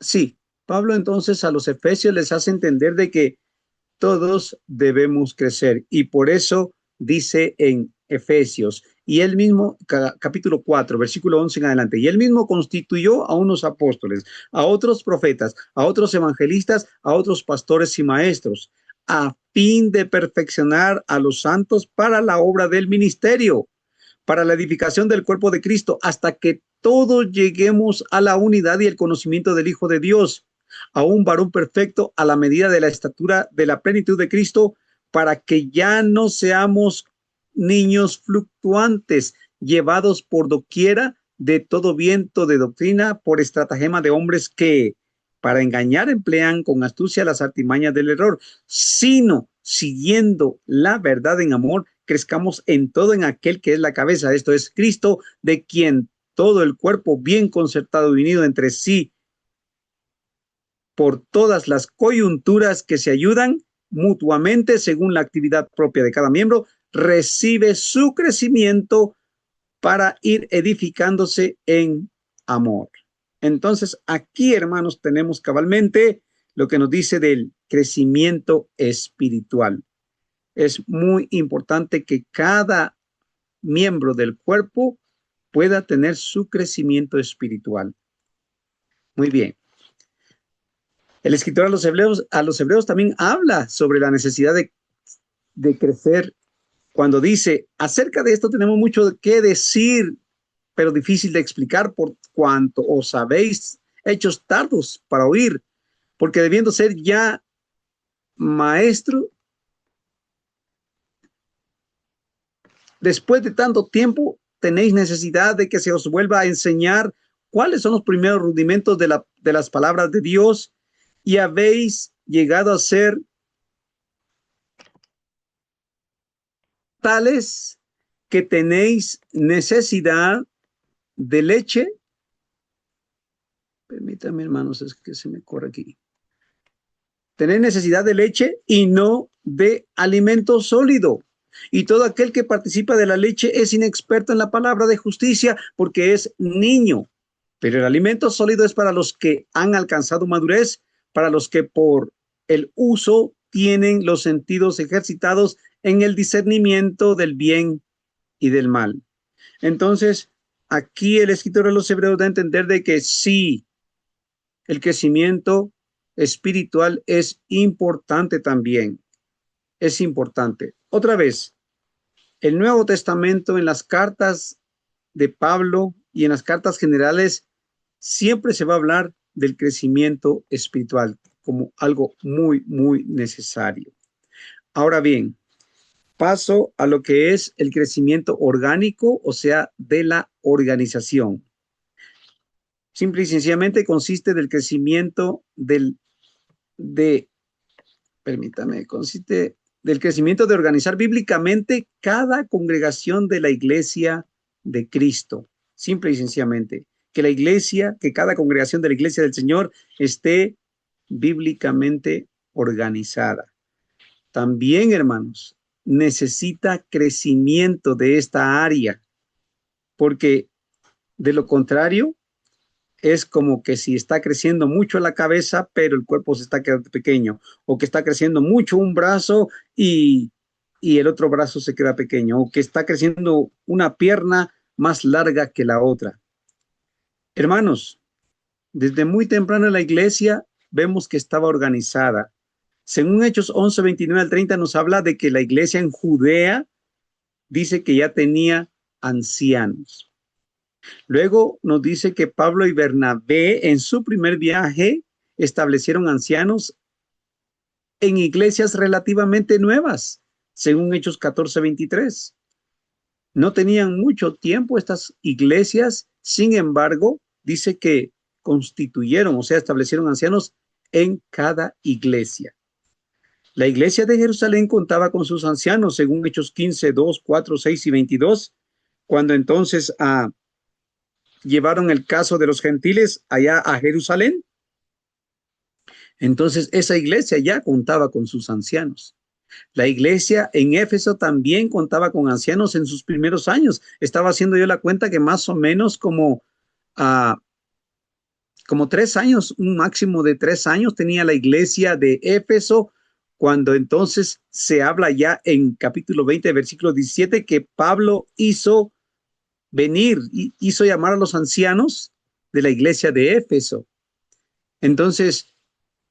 Sí, Pablo entonces a los efesios les hace entender de que todos debemos crecer y por eso dice en Efesios, y él mismo, capítulo 4, versículo 11 en adelante, y él mismo constituyó a unos apóstoles, a otros profetas, a otros evangelistas, a otros pastores y maestros, a fin de perfeccionar a los santos para la obra del ministerio, para la edificación del cuerpo de Cristo, hasta que todos lleguemos a la unidad y el conocimiento del Hijo de Dios, a un varón perfecto a la medida de la estatura de la plenitud de Cristo, para que ya no seamos niños fluctuantes, llevados por doquiera de todo viento de doctrina, por estratagema de hombres que para engañar emplean con astucia las artimañas del error, sino siguiendo la verdad en amor, crezcamos en todo en aquel que es la cabeza, esto es Cristo, de quien todo el cuerpo bien concertado y unido entre sí por todas las coyunturas que se ayudan mutuamente según la actividad propia de cada miembro, recibe su crecimiento para ir edificándose en amor. Entonces, aquí, hermanos, tenemos cabalmente lo que nos dice del crecimiento espiritual. Es muy importante que cada miembro del cuerpo pueda tener su crecimiento espiritual. Muy bien. El escritor a los hebreos también habla sobre la necesidad de crecer cuando dice, acerca de esto tenemos mucho que decir, pero difícil de explicar por cuanto os habéis hechos tardos para oír, porque debiendo ser ya maestro, después de tanto tiempo tenéis necesidad de que se os vuelva a enseñar cuáles son los primeros rudimentos de las palabras de Dios y habéis llegado a ser tales que tenéis necesidad de leche. Permítanme, hermanos, es que se me corre aquí. Tenéis necesidad de leche y no de alimento sólido. Y todo aquel que participa de la leche es inexperto en la palabra de justicia porque es niño. Pero el alimento sólido es para los que han alcanzado madurez, para los que por el uso tienen los sentidos ejercitados en el discernimiento del bien y del mal. Entonces, aquí el escritor de los Hebreos da a entender de que sí, el crecimiento espiritual es importante también. Es importante. Otra vez, el Nuevo Testamento en las cartas de Pablo y en las cartas generales siempre se va a hablar del crecimiento espiritual como algo muy, muy necesario. Ahora bien, paso a lo que es el crecimiento orgánico, o sea, de la organización. Simple y sencillamente consiste del crecimiento consiste del crecimiento de organizar bíblicamente cada congregación de la iglesia de Cristo. Simple y sencillamente, que cada congregación de la iglesia del Señor esté bíblicamente organizada. También, hermanos, necesita crecimiento de esta área, porque de lo contrario, es como que si está creciendo mucho la cabeza, pero el cuerpo se está quedando pequeño, o que está creciendo mucho un brazo y el otro brazo se queda pequeño, o que está creciendo una pierna más larga que la otra. Hermanos, desde muy temprano en la iglesia vemos que estaba organizada. Según Hechos 11, 29 al 30 nos habla de que la iglesia en Judea dice que ya tenía ancianos. Luego nos dice que Pablo y Bernabé en su primer viaje establecieron ancianos en iglesias relativamente nuevas, según Hechos 14, 23. No tenían mucho tiempo estas iglesias, sin embargo, dice que constituyeron, o sea, establecieron ancianos en cada iglesia. La iglesia de Jerusalén contaba con sus ancianos, según Hechos 15, 2, 4, 6 y 22, cuando entonces llevaron el caso de los gentiles allá a Jerusalén. Entonces esa iglesia ya contaba con sus ancianos. La iglesia en Éfeso también contaba con ancianos en sus primeros años. Estaba haciendo yo la cuenta que más o menos como 3 años, un máximo de 3 años tenía la iglesia de Éfeso, cuando entonces se habla ya en capítulo 20, versículo 17, que Pablo hizo llamar a los ancianos de la iglesia de Éfeso. Entonces,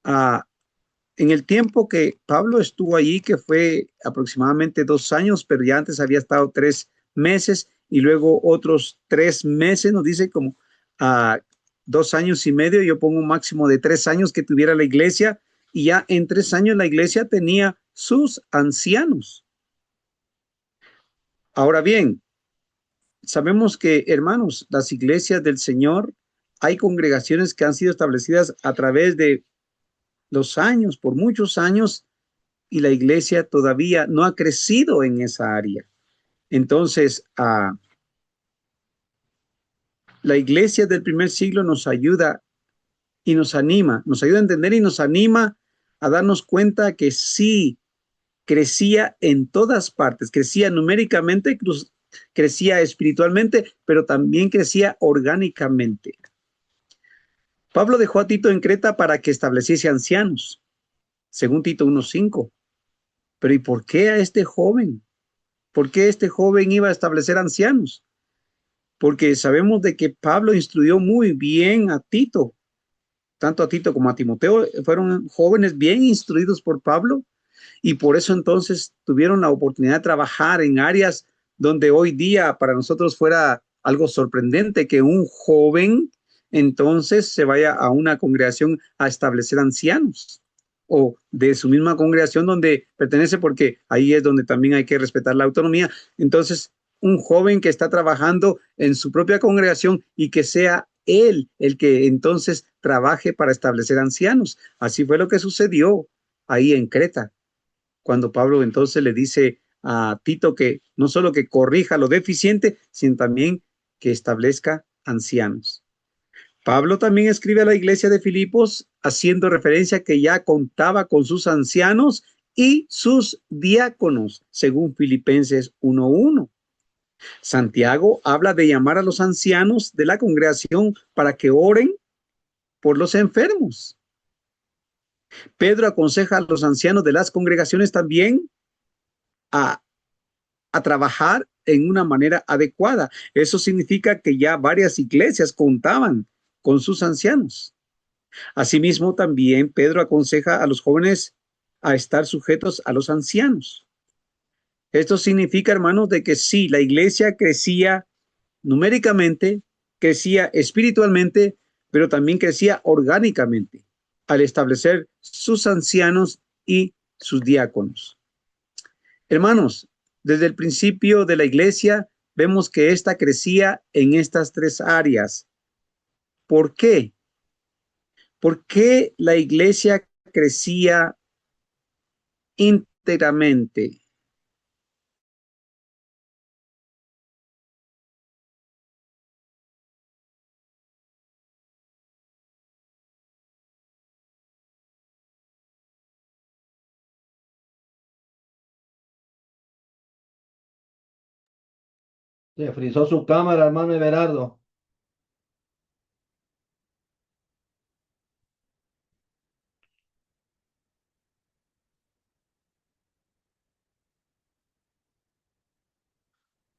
en el tiempo que Pablo estuvo allí, que fue aproximadamente 2 años, pero ya antes había estado 3 meses y luego otros 3 meses, nos dice como 2 años y medio, yo pongo un máximo de 3 años que tuviera la iglesia, y ya en 3 años la iglesia tenía sus ancianos. Ahora bien, sabemos que, hermanos, las iglesias del Señor, hay congregaciones que han sido establecidas a través de los años, por muchos años, y la iglesia todavía no ha crecido en esa área. Entonces, la iglesia del primer siglo nos ayuda y nos anima, nos ayuda a entender y nos anima a darnos cuenta que sí, crecía en todas partes, crecía numéricamente, crecía espiritualmente, pero también crecía orgánicamente. Pablo dejó a Tito en Creta para que estableciese ancianos, según Tito 1:5. Pero ¿y por qué a este joven? ¿Por qué este joven iba a establecer ancianos? Porque sabemos de que Pablo instruyó muy bien a Tito, tanto a Tito como a Timoteo, fueron jóvenes bien instruidos por Pablo, y por eso entonces tuvieron la oportunidad de trabajar en áreas donde hoy día para nosotros fuera algo sorprendente que un joven entonces se vaya a una congregación a establecer ancianos, o de su misma congregación donde pertenece, porque ahí es donde también hay que respetar la autonomía. Entonces, un joven que está trabajando en su propia congregación y que sea él el que entonces trabaje para establecer ancianos. Así fue lo que sucedió ahí en Creta, cuando Pablo entonces le dice a Tito que no solo que corrija lo deficiente, sino también que establezca ancianos. Pablo también escribe a la iglesia de Filipos haciendo referencia a que ya contaba con sus ancianos y sus diáconos, según Filipenses 1:1. Santiago habla de llamar a los ancianos de la congregación para que oren por los enfermos. Pedro aconseja a los ancianos de las congregaciones también a trabajar en una manera adecuada. Eso significa que ya varias iglesias contaban con sus ancianos. Asimismo, también Pedro aconseja a los jóvenes a estar sujetos a los ancianos. Esto significa, hermanos, de que sí, la iglesia crecía numéricamente, crecía espiritualmente, pero también crecía orgánicamente al establecer sus ancianos y sus diáconos. Hermanos, desde el principio de la iglesia vemos que ésta crecía en estas tres áreas. ¿Por qué? ¿Por qué la iglesia crecía íntegramente? Se frizó su cámara, hermano Everardo.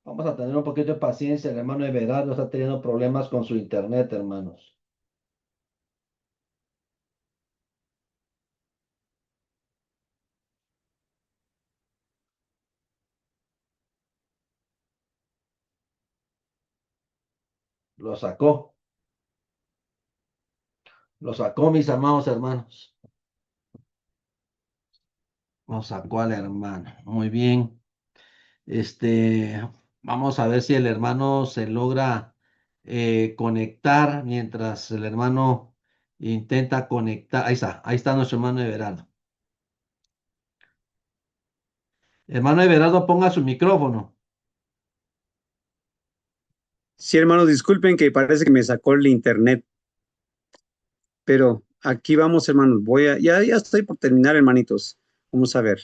Vamos a tener un poquito de paciencia. El hermano Everardo está teniendo problemas con su internet, hermanos. Lo sacó. Lo sacó, mis amados hermanos. Lo sacó al hermano. Muy bien. Vamos a ver si el hermano se logra conectar mientras el hermano intenta conectar. Ahí está nuestro hermano Everardo. Hermano Everardo, ponga su micrófono. Sí, hermanos, disculpen que parece que me sacó el internet, pero aquí vamos, hermanos. Ya estoy por terminar, hermanitos. Vamos a ver.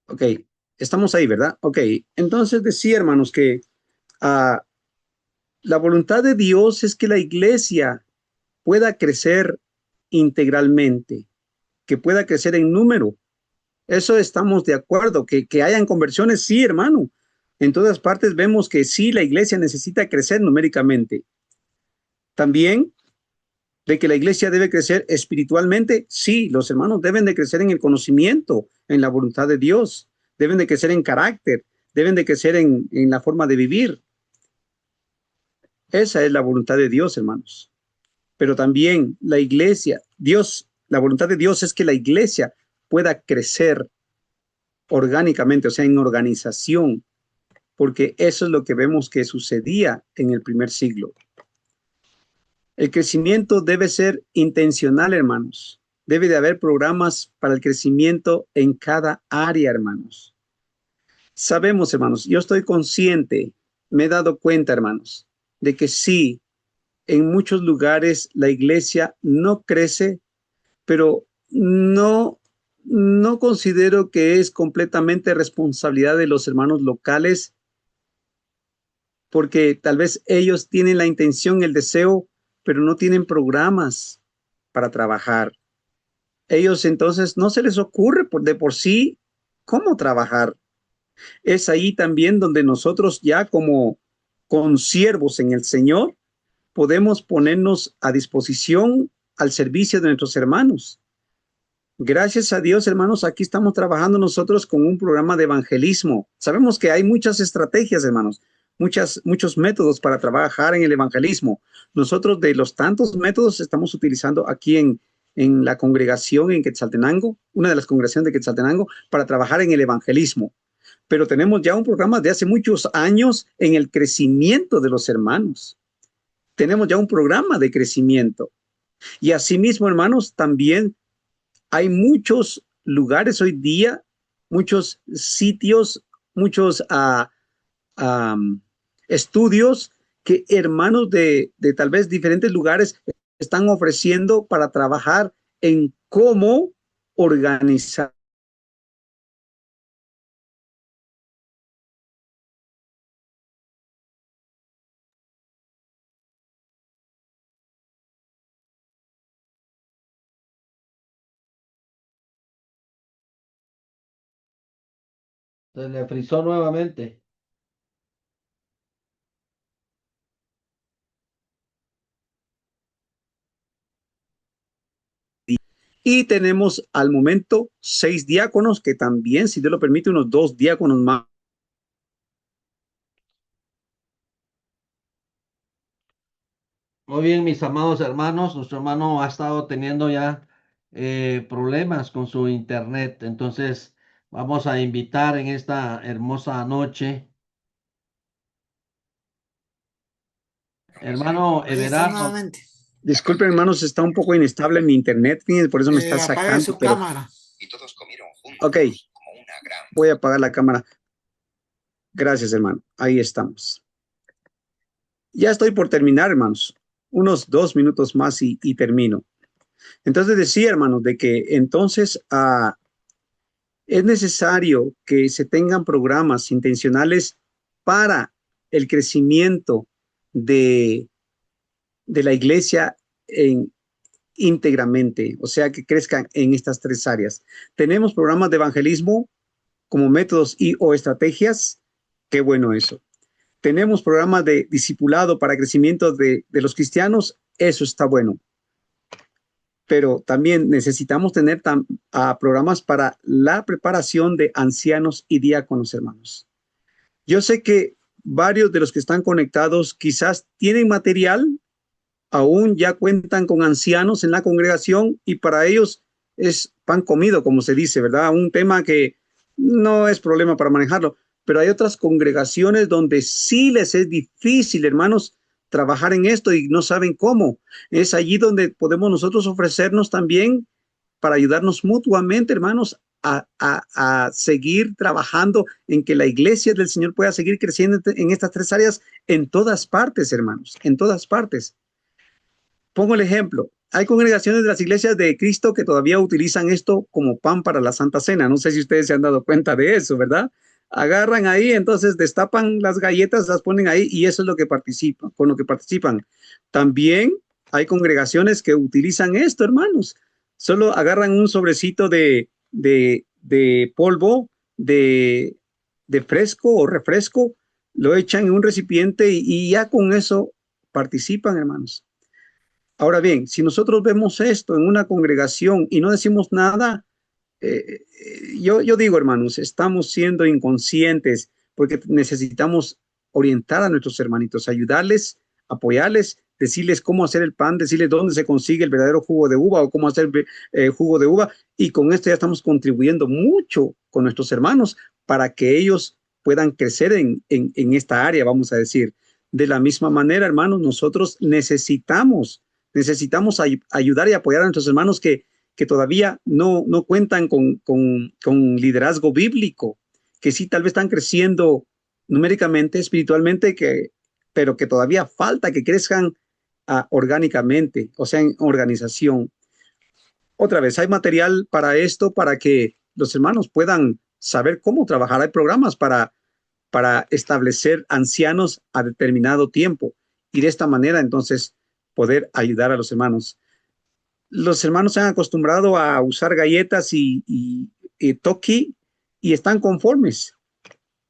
Ok, estamos ahí, ¿verdad? Ok, entonces decía, hermanos, que la voluntad de Dios es que la iglesia pueda crecer integralmente, que pueda crecer en número. Eso estamos de acuerdo, que hayan conversiones, sí, hermano. En todas partes vemos que sí, la iglesia necesita crecer numéricamente. También de que la iglesia debe crecer espiritualmente, sí, los hermanos deben de crecer en el conocimiento, en la voluntad de Dios, deben de crecer en carácter, deben de crecer en la forma de vivir. Esa es la voluntad de Dios, hermanos. Pero también la iglesia, la voluntad de Dios es que la iglesia pueda crecer orgánicamente, o sea, en organización, porque eso es lo que vemos que sucedía en el primer siglo. El crecimiento debe ser intencional, hermanos. Debe de haber programas para el crecimiento en cada área, hermanos. Sabemos, hermanos, yo estoy consciente, me he dado cuenta, hermanos, de que sí, en muchos lugares la iglesia no crece, pero no considero que es completamente responsabilidad de los hermanos locales, porque tal vez ellos tienen la intención, el deseo, pero no tienen programas para trabajar. Ellos entonces no se les ocurre de por sí cómo trabajar. Es ahí también donde nosotros ya como consiervos en el Señor podemos ponernos a disposición al servicio de nuestros hermanos. Gracias a Dios, hermanos, aquí estamos trabajando nosotros con un programa de evangelismo. Sabemos que hay muchas estrategias, hermanos, muchos métodos para trabajar en el evangelismo. Nosotros de los tantos métodos estamos utilizando aquí en la congregación en Quetzaltenango, una de las congregaciones de Quetzaltenango, para trabajar en el evangelismo. Pero tenemos ya un programa de hace muchos años en el crecimiento de los hermanos. Tenemos ya un programa de crecimiento. Y asimismo, hermanos, también hay muchos lugares hoy día, muchos sitios, muchos estudios que hermanos de tal vez diferentes lugares están ofreciendo para trabajar en cómo organizar Se le frizó nuevamente. Y tenemos al momento 6 diáconos, que también, si Dios lo permite, unos 2 diáconos más. Muy bien, mis amados hermanos, nuestro hermano ha estado teniendo ya problemas con su internet, entonces vamos a invitar en esta hermosa noche, hermano Ahí está Everardo. nuevamente. Disculpen, hermanos, está un poco inestable mi internet, fíjense, por eso me está Apague sacando. su Pero, cámara. ok, voy a apagar la cámara. Gracias, hermano. Ahí estamos. Ya estoy por terminar, hermanos. Unos 2 minutos más y termino. Entonces decía, hermanos, de que entonces es necesario que se tengan programas intencionales para el crecimiento de, de la iglesia íntegramente, o sea, que crezcan en estas 3 áreas. Tenemos programas de evangelismo como métodos y o estrategias. Qué bueno eso. Tenemos programas de discipulado para crecimiento de los cristianos. Eso está bueno. Pero también necesitamos tener programas para la preparación de ancianos y diáconos, hermanos. Yo sé que varios de los que están conectados quizás tienen material, aún ya cuentan con ancianos en la congregación y para ellos es pan comido, como se dice, ¿verdad? Un tema que no es problema para manejarlo, pero hay otras congregaciones donde sí les es difícil, hermanos, trabajar en esto y no saben cómo. Es allí donde podemos nosotros ofrecernos también para ayudarnos mutuamente, hermanos, a seguir trabajando en que la iglesia del Señor pueda seguir creciendo en estas 3 áreas en todas partes, hermanos, en todas partes. Pongo el ejemplo. Hay congregaciones de las iglesias de Cristo que todavía utilizan esto como pan para la Santa Cena. No sé si ustedes se han dado cuenta de eso, ¿verdad? Agarran ahí, entonces destapan las galletas, las ponen ahí y eso es lo que participan, con lo que participan. También hay congregaciones que utilizan esto, hermanos. Solo agarran un sobrecito de polvo, de fresco o refresco, lo echan en un recipiente y ya con eso participan, hermanos. Ahora bien, si nosotros vemos esto en una congregación y no decimos nada, yo digo, hermanos, estamos siendo inconscientes porque necesitamos orientar a nuestros hermanitos, ayudarles, apoyarles, decirles cómo hacer el pan, decirles dónde se consigue el verdadero jugo de uva o cómo hacer jugo de uva. Y con esto ya estamos contribuyendo mucho con nuestros hermanos para que ellos puedan crecer en esta área, vamos a decir. De la misma manera, hermanos, nosotros necesitamos ayudar y apoyar a nuestros hermanos que todavía no cuentan con liderazgo bíblico, que sí tal vez están creciendo numéricamente, espiritualmente, pero que todavía falta que crezcan orgánicamente, o sea, en organización. Otra vez, hay material para esto, para que los hermanos puedan saber cómo trabajar. Hay programas para establecer ancianos a determinado tiempo y de esta manera entonces poder ayudar a los hermanos. Los hermanos se han acostumbrado a usar galletas y toki y están conformes.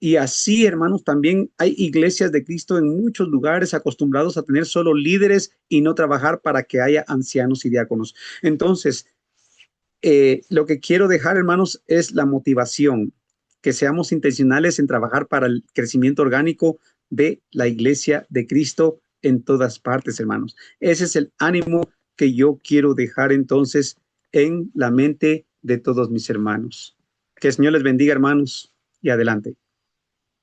Y así, hermanos, también hay iglesias de Cristo en muchos lugares acostumbrados a tener solo líderes y no trabajar para que haya ancianos y diáconos. Entonces, lo que quiero dejar, hermanos, es la motivación, que seamos intencionales en trabajar para el crecimiento orgánico de la iglesia de Cristo en todas partes, hermanos. Ese es el ánimo que yo quiero dejar entonces en la mente de todos mis hermanos. Que el Señor les bendiga, hermanos, y adelante.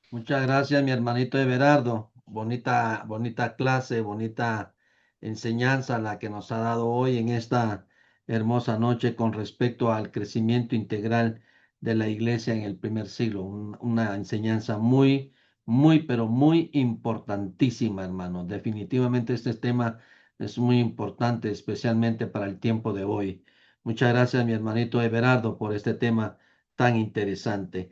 Muchas gracias, mi hermanito Everardo. Bonita, bonita clase, bonita enseñanza la que nos ha dado hoy en esta hermosa noche con respecto al crecimiento integral de la iglesia en el primer siglo. Una enseñanza muy, muy, pero muy importantísima, hermano. Definitivamente este tema es muy importante, especialmente para el tiempo de hoy. Muchas gracias, mi hermanito Everardo, por este tema tan interesante.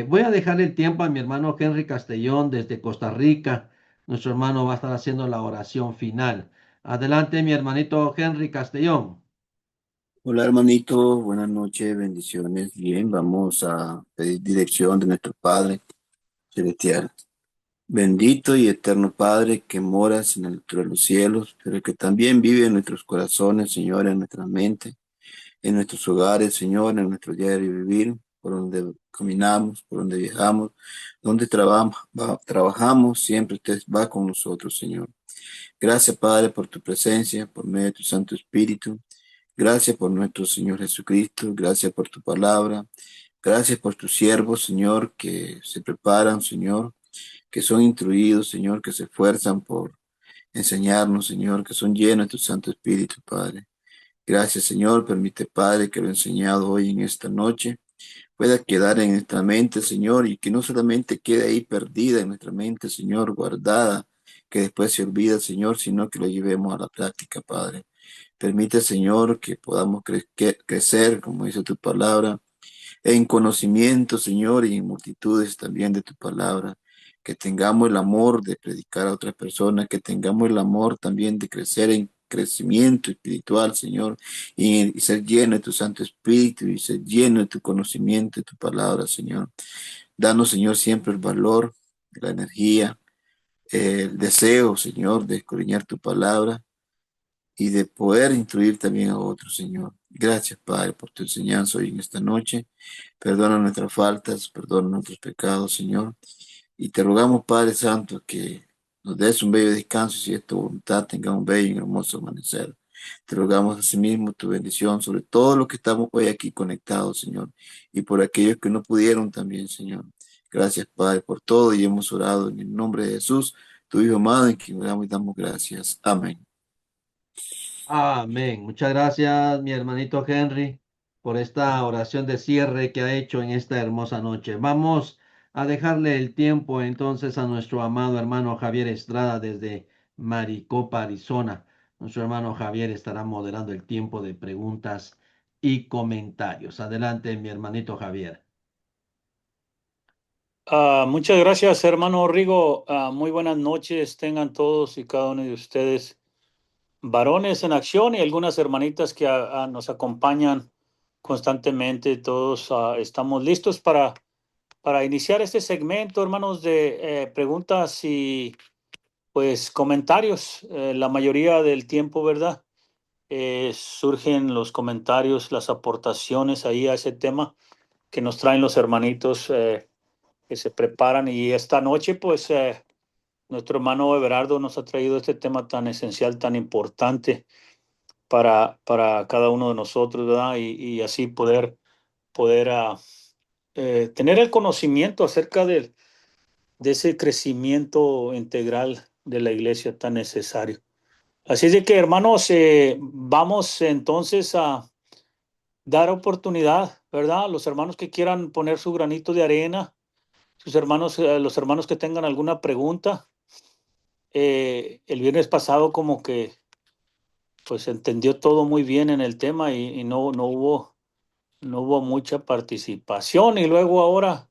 Voy a dejar el tiempo a mi hermano Henry Castellón desde Costa Rica. Nuestro hermano va a estar haciendo la oración final. Adelante, mi hermanito Henry Castellón. Hola hermanito, buenas noches, bendiciones. Bien, vamos a pedir dirección de nuestro Padre Celestial. Bendito y eterno Padre que moras en el alto de los cielos, pero que también vive en nuestros corazones, Señor, en nuestra mente, en nuestros hogares, Señor, en nuestro diario vivir, por donde caminamos, por donde viajamos, donde trabajamos, siempre usted va con nosotros, Señor. Gracias, Padre, por tu presencia, por medio de tu Santo Espíritu. Gracias por nuestro Señor Jesucristo, gracias por tu palabra, gracias por tus siervos, Señor, que se preparan, Señor, que son instruidos, Señor, que se esfuerzan por enseñarnos, Señor, que son llenos de tu Santo Espíritu, Padre. Gracias, Señor, permite, Padre, que lo enseñado hoy en esta noche pueda quedar en nuestra mente, Señor, y que no solamente quede ahí perdida en nuestra mente, Señor, guardada, que después se olvida, Señor, sino que lo llevemos a la práctica, Padre. Permite, Señor, que podamos crecer, como dice tu palabra, en conocimiento, Señor, y en multitudes también de tu palabra. Que tengamos el amor de predicar a otras personas, que tengamos el amor también de crecer en crecimiento espiritual, Señor, y ser lleno de tu Santo Espíritu y ser lleno de tu conocimiento de tu palabra, Señor. Danos, Señor, siempre el valor, la energía, el deseo, Señor, de escudriñar tu palabra y de poder instruir también a otros, Señor. Gracias, Padre, por tu enseñanza hoy en esta noche. Perdona nuestras faltas, perdona nuestros pecados, Señor. Y te rogamos, Padre Santo, que nos des un bello descanso y si es tu voluntad, tenga un bello y hermoso amanecer. Te rogamos asimismo tu bendición sobre todos los que estamos hoy aquí conectados, Señor, y por aquellos que no pudieron también, Señor. Gracias, Padre, por todo y hemos orado en el nombre de Jesús, tu Hijo amado, en quien oramos y damos gracias. Amén. Amén. Muchas gracias, mi hermanito Henry, por esta oración de cierre que ha hecho en esta hermosa noche. Vamos a dejarle el tiempo entonces a nuestro amado hermano Javier Estrada desde Maricopa, Arizona. Nuestro hermano Javier estará moderando el tiempo de preguntas y comentarios. Adelante, mi hermanito Javier. Muchas gracias, hermano Rigo. Muy buenas noches tengan todos y cada uno de ustedes, varones en acción y algunas hermanitas que nos acompañan constantemente. Todos estamos listos para iniciar este segmento, hermanos, de preguntas y pues comentarios. La mayoría del tiempo, ¿verdad? Surgen los comentarios, las aportaciones ahí a ese tema que nos traen los hermanitos. Que se preparan y esta noche pues nuestro hermano Everardo nos ha traído este tema tan esencial, tan importante para cada uno de nosotros, ¿verdad? Y así poder tener el conocimiento acerca de ese crecimiento integral de la iglesia tan necesario. Así es de que, hermanos, vamos entonces a dar oportunidad, ¿verdad? A los hermanos que quieran poner su granito de arena, sus hermanos, los hermanos que tengan alguna pregunta. El viernes pasado como que pues entendió todo muy bien en el tema y no hubo mucha participación y luego ahora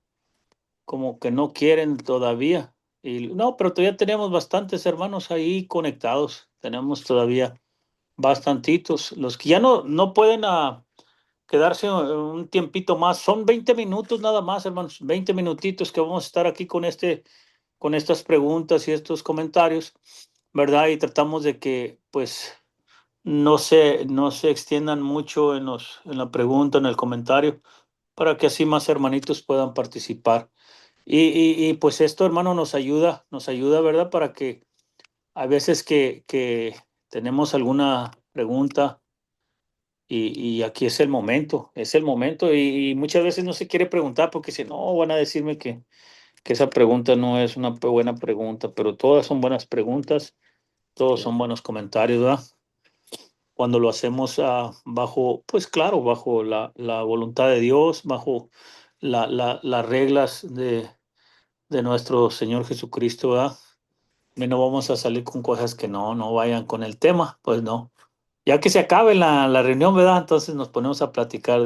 como que no quieren todavía. Y no, pero todavía tenemos bastantes hermanos ahí conectados. Tenemos todavía bastantitos. Los que ya no pueden quedarse un tiempito más. Son 20 minutos nada más, hermanos. 20 minutitos que vamos a estar aquí con estas preguntas y estos comentarios, ¿verdad? Y tratamos de que, pues, no se extiendan mucho en la pregunta, en el comentario, para que así más hermanitos puedan participar. Pues esto, hermano, nos ayuda, ¿verdad? Para que a veces que tenemos alguna pregunta y aquí es el momento y muchas veces no se quiere preguntar porque si no, van a decirme que esa pregunta no es una buena pregunta, pero todas son buenas preguntas, todos son buenos comentarios, ¿verdad? Cuando lo hacemos bajo, pues claro, bajo la voluntad de Dios, bajo las reglas de nuestro Señor Jesucristo, ¿verdad? Y no vamos a salir con cosas que no vayan con el tema, pues no. Ya que se acabe la reunión, ¿verdad? Entonces nos ponemos a platicar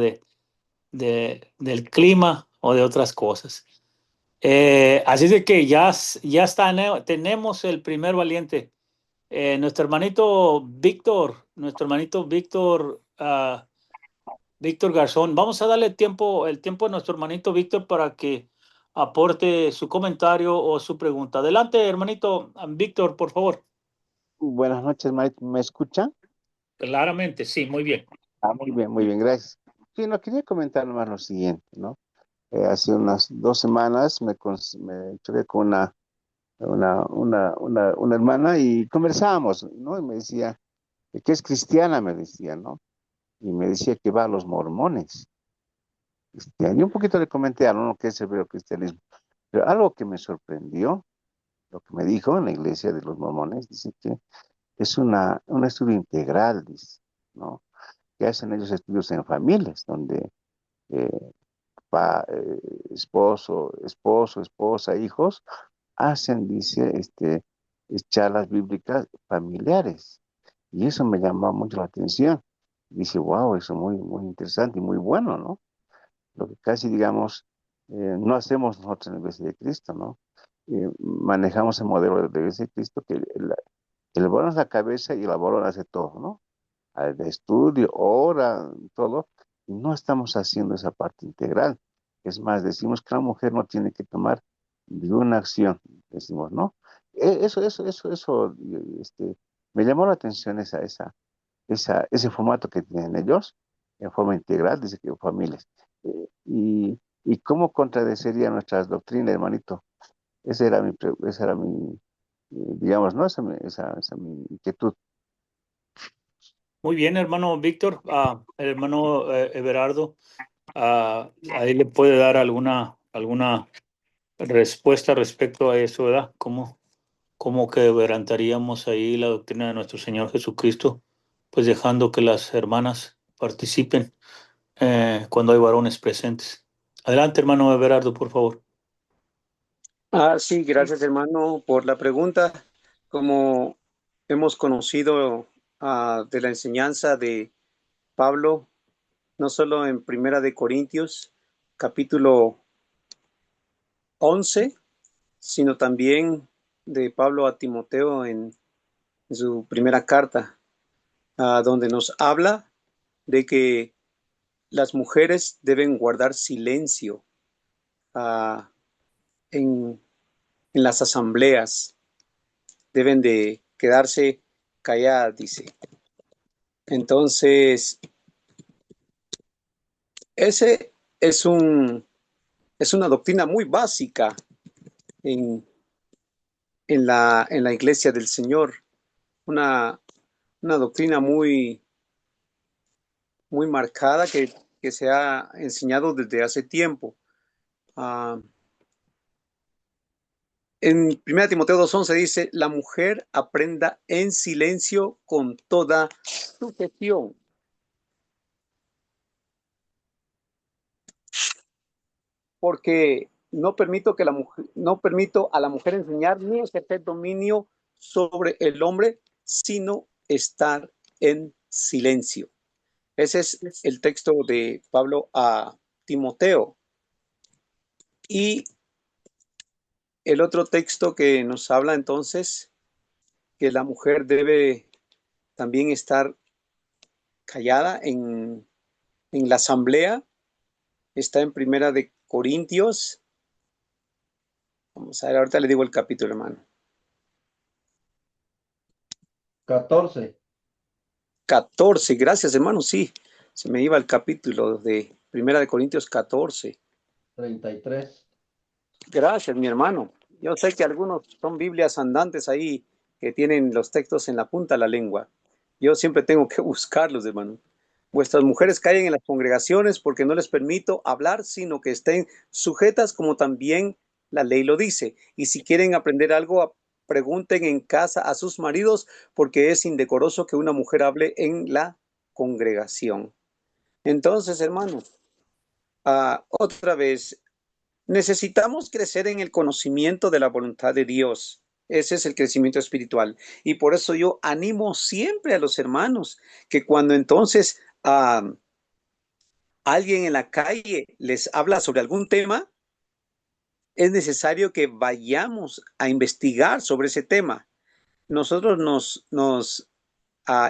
del clima o de otras cosas. Así de que ya está, tenemos el primer valiente. Nuestro hermanito Víctor, Víctor Garzón. Vamos a darle el tiempo a nuestro hermanito Víctor para que aporte su comentario o su pregunta. Adelante, hermanito Víctor, por favor. Buenas noches, Mike. ¿Me escucha? Claramente, sí, muy bien. Muy bien, gracias. Sí, no, quería comentar nomás lo siguiente, ¿no? Hace unas 2 semanas me choqué con una hermana y conversábamos, ¿no? Y me decía que es cristiana, me decía, ¿no? Y me decía que va a los mormones. Y un poquito le comenté algo, ¿no? Que es el verdadero cristianismo. Pero algo que me sorprendió, lo que me dijo en la iglesia de los mormones, dice que es un estudio integral, dice, ¿no? Que hacen ellos estudios en familias, donde eh, esposa, hijos, hacen, dice, charlas bíblicas familiares. Y eso me llamó mucho la atención. Dice, wow, eso es muy, muy interesante y muy bueno, ¿no? Lo que casi, digamos, no hacemos nosotros en la Iglesia de Cristo, ¿no? Manejamos el modelo de la Iglesia de Cristo que el varón es la cabeza y el varón hace todo, ¿no? De estudio, hora, todo, y no estamos haciendo esa parte integral. Es más, decimos que la mujer no tiene que tomar de una acción, decimos, ¿no? Eso, me llamó la atención ese formato que tienen ellos, en forma integral, dice que familias. Y cómo contradeciría nuestras doctrinas, hermanito. Esa era mi digamos, ¿no? Esa mi inquietud. Muy bien, hermano Víctor. El hermano Everardo, ahí le puede dar alguna respuesta respecto a eso, ¿verdad? ¿Cómo quebrantaríamos ahí la doctrina de nuestro Señor Jesucristo? Pues dejando que las hermanas participen cuando hay varones presentes. Adelante, hermano Everardo, por favor. Sí, gracias hermano por la pregunta. Como hemos conocido de la enseñanza de Pablo, no solo en Primera de Corintios, capítulo 11, sino también de Pablo a Timoteo en su primera carta, donde nos habla de que las mujeres deben guardar silencio en las asambleas, deben de quedarse calladas, dice. Entonces, ese es una doctrina muy básica en la iglesia del Señor, una doctrina muy, muy marcada que se ha enseñado desde hace tiempo. En 1 Timoteo 2:11 dice, la mujer aprenda en silencio con toda sujeción. Porque no permito a la mujer enseñar ni ejercer dominio sobre el hombre, sino estar en silencio. Ese es el texto de Pablo a Timoteo. Y el otro texto que nos habla entonces que la mujer debe también estar callada en la asamblea, está en Primera de Corintios. Vamos a ver, ahorita le digo el capítulo, hermano. 14. 14, gracias, hermano, sí. Se me iba el capítulo de Primera de Corintios 14. 33. Gracias, mi hermano. Yo sé que algunos son Biblias andantes ahí que tienen los textos en la punta de la lengua. Yo siempre tengo que buscarlos, hermano. Vuestras mujeres callen en las congregaciones porque no les permito hablar, sino que estén sujetas como también la ley lo dice. Y si quieren aprender algo, pregunten en casa a sus maridos porque es indecoroso que una mujer hable en la congregación. Entonces, hermano, otra vez, necesitamos crecer en el conocimiento de la voluntad de Dios. Ese es el crecimiento espiritual. Y por eso yo animo siempre a los hermanos que cuando entonces alguien en la calle les habla sobre algún tema, es necesario que vayamos a investigar sobre ese tema. Nosotros nos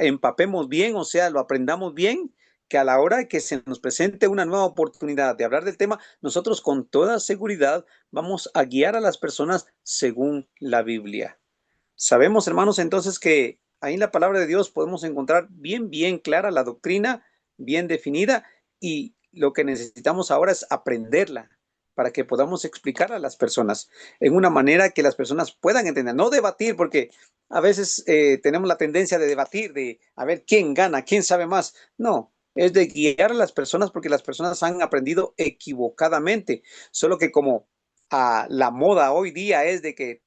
empapemos bien, o sea, lo aprendamos bien, que a la hora que se nos presente una nueva oportunidad de hablar del tema, nosotros con toda seguridad vamos a guiar a las personas según la Biblia. Sabemos, hermanos, entonces que ahí en la palabra de Dios podemos encontrar bien clara la doctrina, bien definida, y lo que necesitamos ahora es aprenderla para que podamos explicar a las personas en una manera que las personas puedan entender, no debatir, porque a veces tenemos la tendencia de debatir, de a ver quién gana, quién sabe más. No, es de guiar a las personas porque las personas han aprendido equivocadamente, solo que como la moda hoy día es de que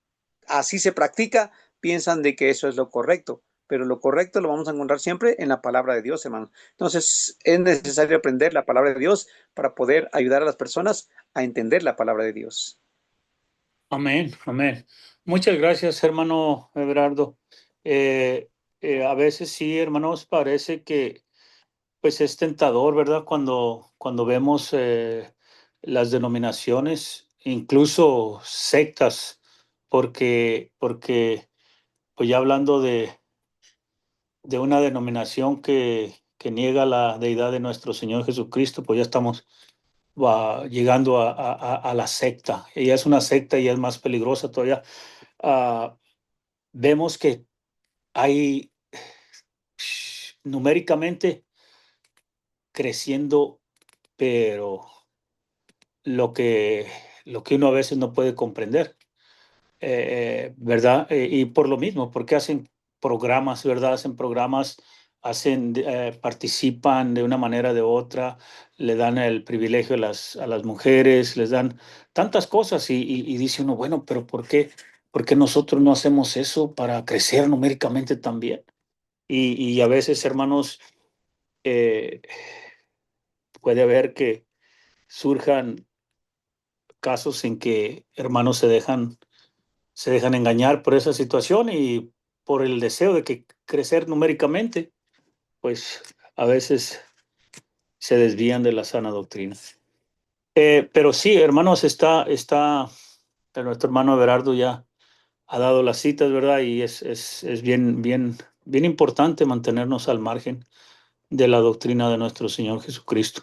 así se practica, piensan de que eso es lo correcto, pero lo correcto lo vamos a encontrar siempre en la palabra de Dios, hermanos. Entonces, es necesario aprender la palabra de Dios para poder ayudar a las personas a entender la palabra de Dios. Amén, amén. Muchas gracias, hermano Everardo. A veces sí, hermanos, parece que pues es tentador, ¿verdad? Cuando vemos las denominaciones, incluso sectas, porque pues ya hablando de una denominación que niega la deidad de nuestro Señor Jesucristo, pues ya estamos llegando a la secta. Ella es una secta y es más peligrosa todavía. Vemos que hay numéricamente creciendo, pero lo que, lo que uno a veces no puede comprender, ¿verdad? Y por lo mismo, porque hacen programas, ¿verdad? Hacen programas, participan de una manera o de otra, le dan el privilegio a las mujeres, les dan tantas cosas y dice uno, bueno, pero ¿por qué nosotros no hacemos eso para crecer numéricamente también? Y a veces, hermanos, eh, puede haber que surjan casos en que hermanos se dejan engañar por esa situación y por el deseo de que crecer numéricamente, pues a veces se desvían de la sana doctrina. Pero sí, hermanos, nuestro hermano Everardo ya ha dado las citas, ¿verdad? Y es bien importante mantenernos al margen de la doctrina de nuestro Señor Jesucristo.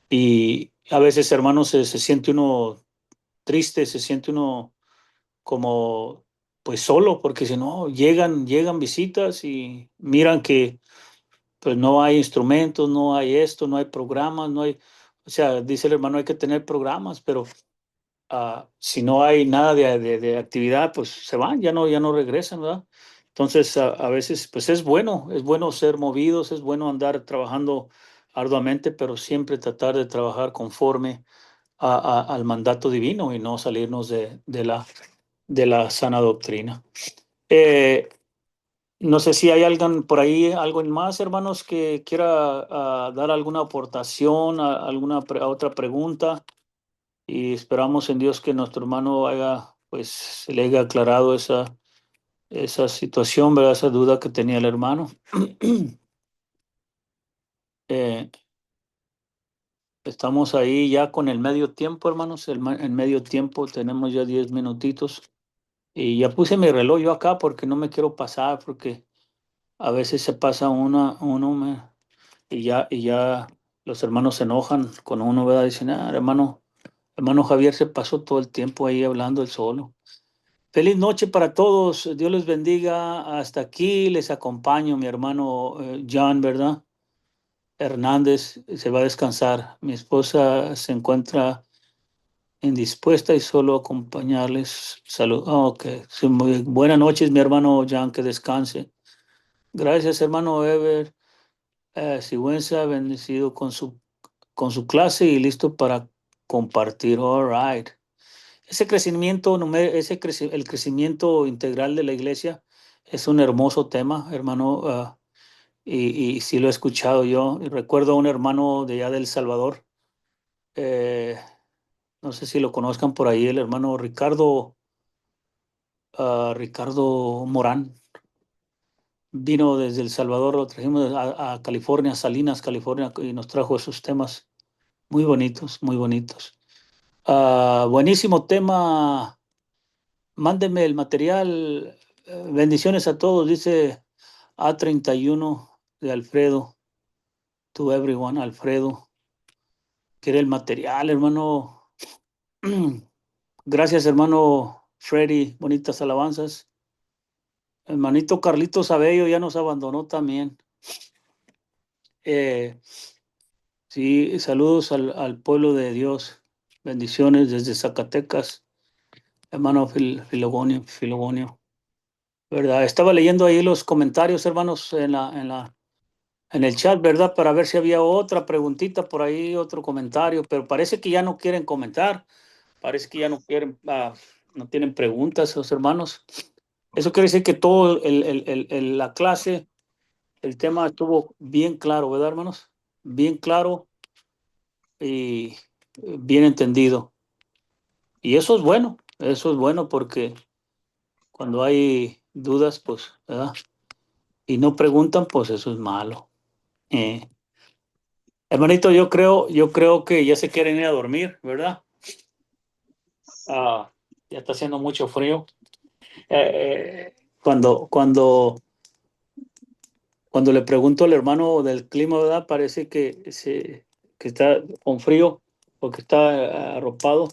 Y a veces, hermanos, se siente uno triste, se siente uno como pues solo, porque si no, llegan visitas y miran que pues no hay instrumentos, no hay esto, no hay programas, no hay, o sea, dice el hermano, hay que tener programas, pero si no hay nada de actividad, pues se van, ya no regresan, ¿verdad? Entonces, a veces, pues es bueno ser movidos, es bueno andar trabajando arduamente, pero siempre tratar de trabajar conforme al mandato divino y no salirnos de la sana doctrina. No sé si hay alguien por ahí, algo más, hermanos, que quiera dar alguna aportación, a otra pregunta. Y esperamos en Dios que nuestro hermano pues, se le haya aclarado esa situación, ¿verdad? Esa duda que tenía el hermano. Eh, Estamos ahí ya con el medio tiempo, hermanos. El medio tiempo tenemos ya 10 minutitos. Y ya puse mi reloj yo acá porque no me quiero pasar, porque a veces se pasa y ya los hermanos se enojan con uno, ¿verdad? Dicen, hermano Javier se pasó todo el tiempo ahí hablando él solo. Feliz noche para todos, Dios les bendiga. Hasta aquí les acompaño, mi hermano John, ¿verdad? Hernández se va a descansar. Mi esposa se encuentra indispuesta y solo acompañarles. Salud. Ok. Sí, buenas noches, mi hermano John, que descanse. Gracias, hermano Ever. Sigüenza, bendecido con su clase y listo para compartir. All right. Ese crecimiento, el crecimiento integral de la iglesia es un hermoso tema, hermano, y sí lo he escuchado yo. Y recuerdo a un hermano de allá de El Salvador, eh, no sé si lo conozcan por ahí, el hermano Ricardo Morán. Vino desde El Salvador, lo trajimos a California, Salinas, California, y nos trajo esos temas muy bonitos, muy bonitos. Buenísimo tema. Mándenme el material. Bendiciones a todos, dice A31 de Alfredo. to everyone. Alfredo quiere el material, hermano. Gracias, hermano Freddy. Bonitas alabanzas. Hermanito Carlitos Abello ya nos abandonó también. Sí, saludos al pueblo de Dios. Bendiciones desde Zacatecas. Hermano Filogonio. ¿Verdad? Estaba leyendo ahí los comentarios, hermanos, en el chat, ¿verdad? Para ver si había otra preguntita por ahí, otro comentario, pero parece que ya no quieren comentar. Parece que ya no quieren, no tienen preguntas los hermanos. Eso quiere decir que todo la clase, el tema estuvo bien claro, ¿verdad, hermanos? Bien claro y bien entendido. Y eso es bueno porque cuando hay dudas, pues, ¿verdad? Y no preguntan, pues eso es malo. Hermanito, yo creo que ya se quieren ir a dormir, ¿verdad? Ya está haciendo mucho frío. Cuando le pregunto al hermano del clima, ¿verdad? Parece que está con frío porque está arropado,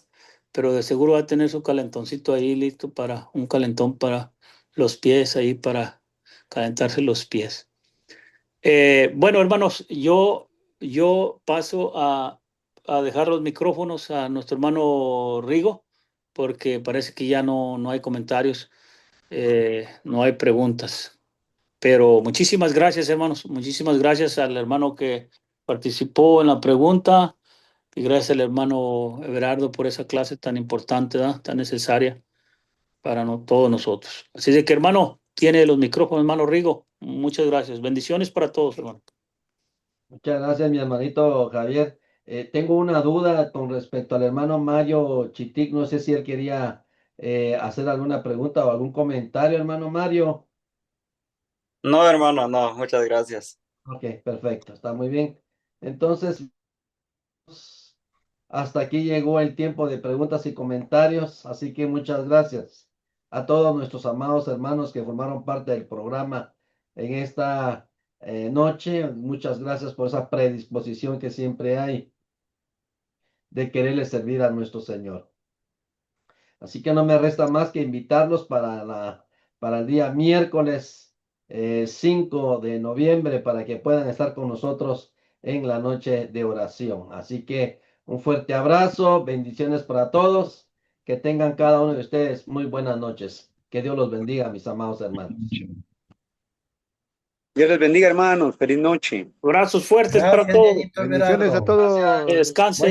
pero de seguro va a tener su calentoncito ahí listo para un calentón para los pies, ahí para calentarse los pies. Bueno, hermanos, yo paso a dejar los micrófonos a nuestro hermano Rigo, porque parece que ya no hay comentarios, no hay preguntas. Pero muchísimas gracias, hermanos. Muchísimas gracias al hermano que participó en la pregunta y gracias al hermano Everardo por esa clase tan importante, ¿verdad? Tan necesaria para todos nosotros. Así de que, hermano, tiene los micrófonos, hermano Rigo. Muchas gracias. Bendiciones para todos, hermano. Muchas gracias, mi hermanito Javier. Tengo una duda con respecto al hermano Mario Chitic. No sé si él quería hacer alguna pregunta o algún comentario, hermano Mario. No, hermano, no, muchas gracias. Ok, perfecto, está muy bien. Entonces, hasta aquí llegó el tiempo de preguntas y comentarios, así que muchas gracias a todos nuestros amados hermanos que formaron parte del programa en esta noche. Muchas gracias por esa predisposición que siempre hay de quererle servir a nuestro Señor. Así que no me resta más que invitarlos para el día miércoles 5 de noviembre para que puedan estar con nosotros en la noche de oración. Así que un fuerte abrazo, bendiciones para todos, que tengan cada uno de ustedes muy buenas noches. Que Dios los bendiga, mis amados hermanos. Dios les bendiga, hermanos. Feliz noche. Abrazos fuertes Gracias, para todos. Ñañito Bendiciones a Everardo. todos. Que descansen.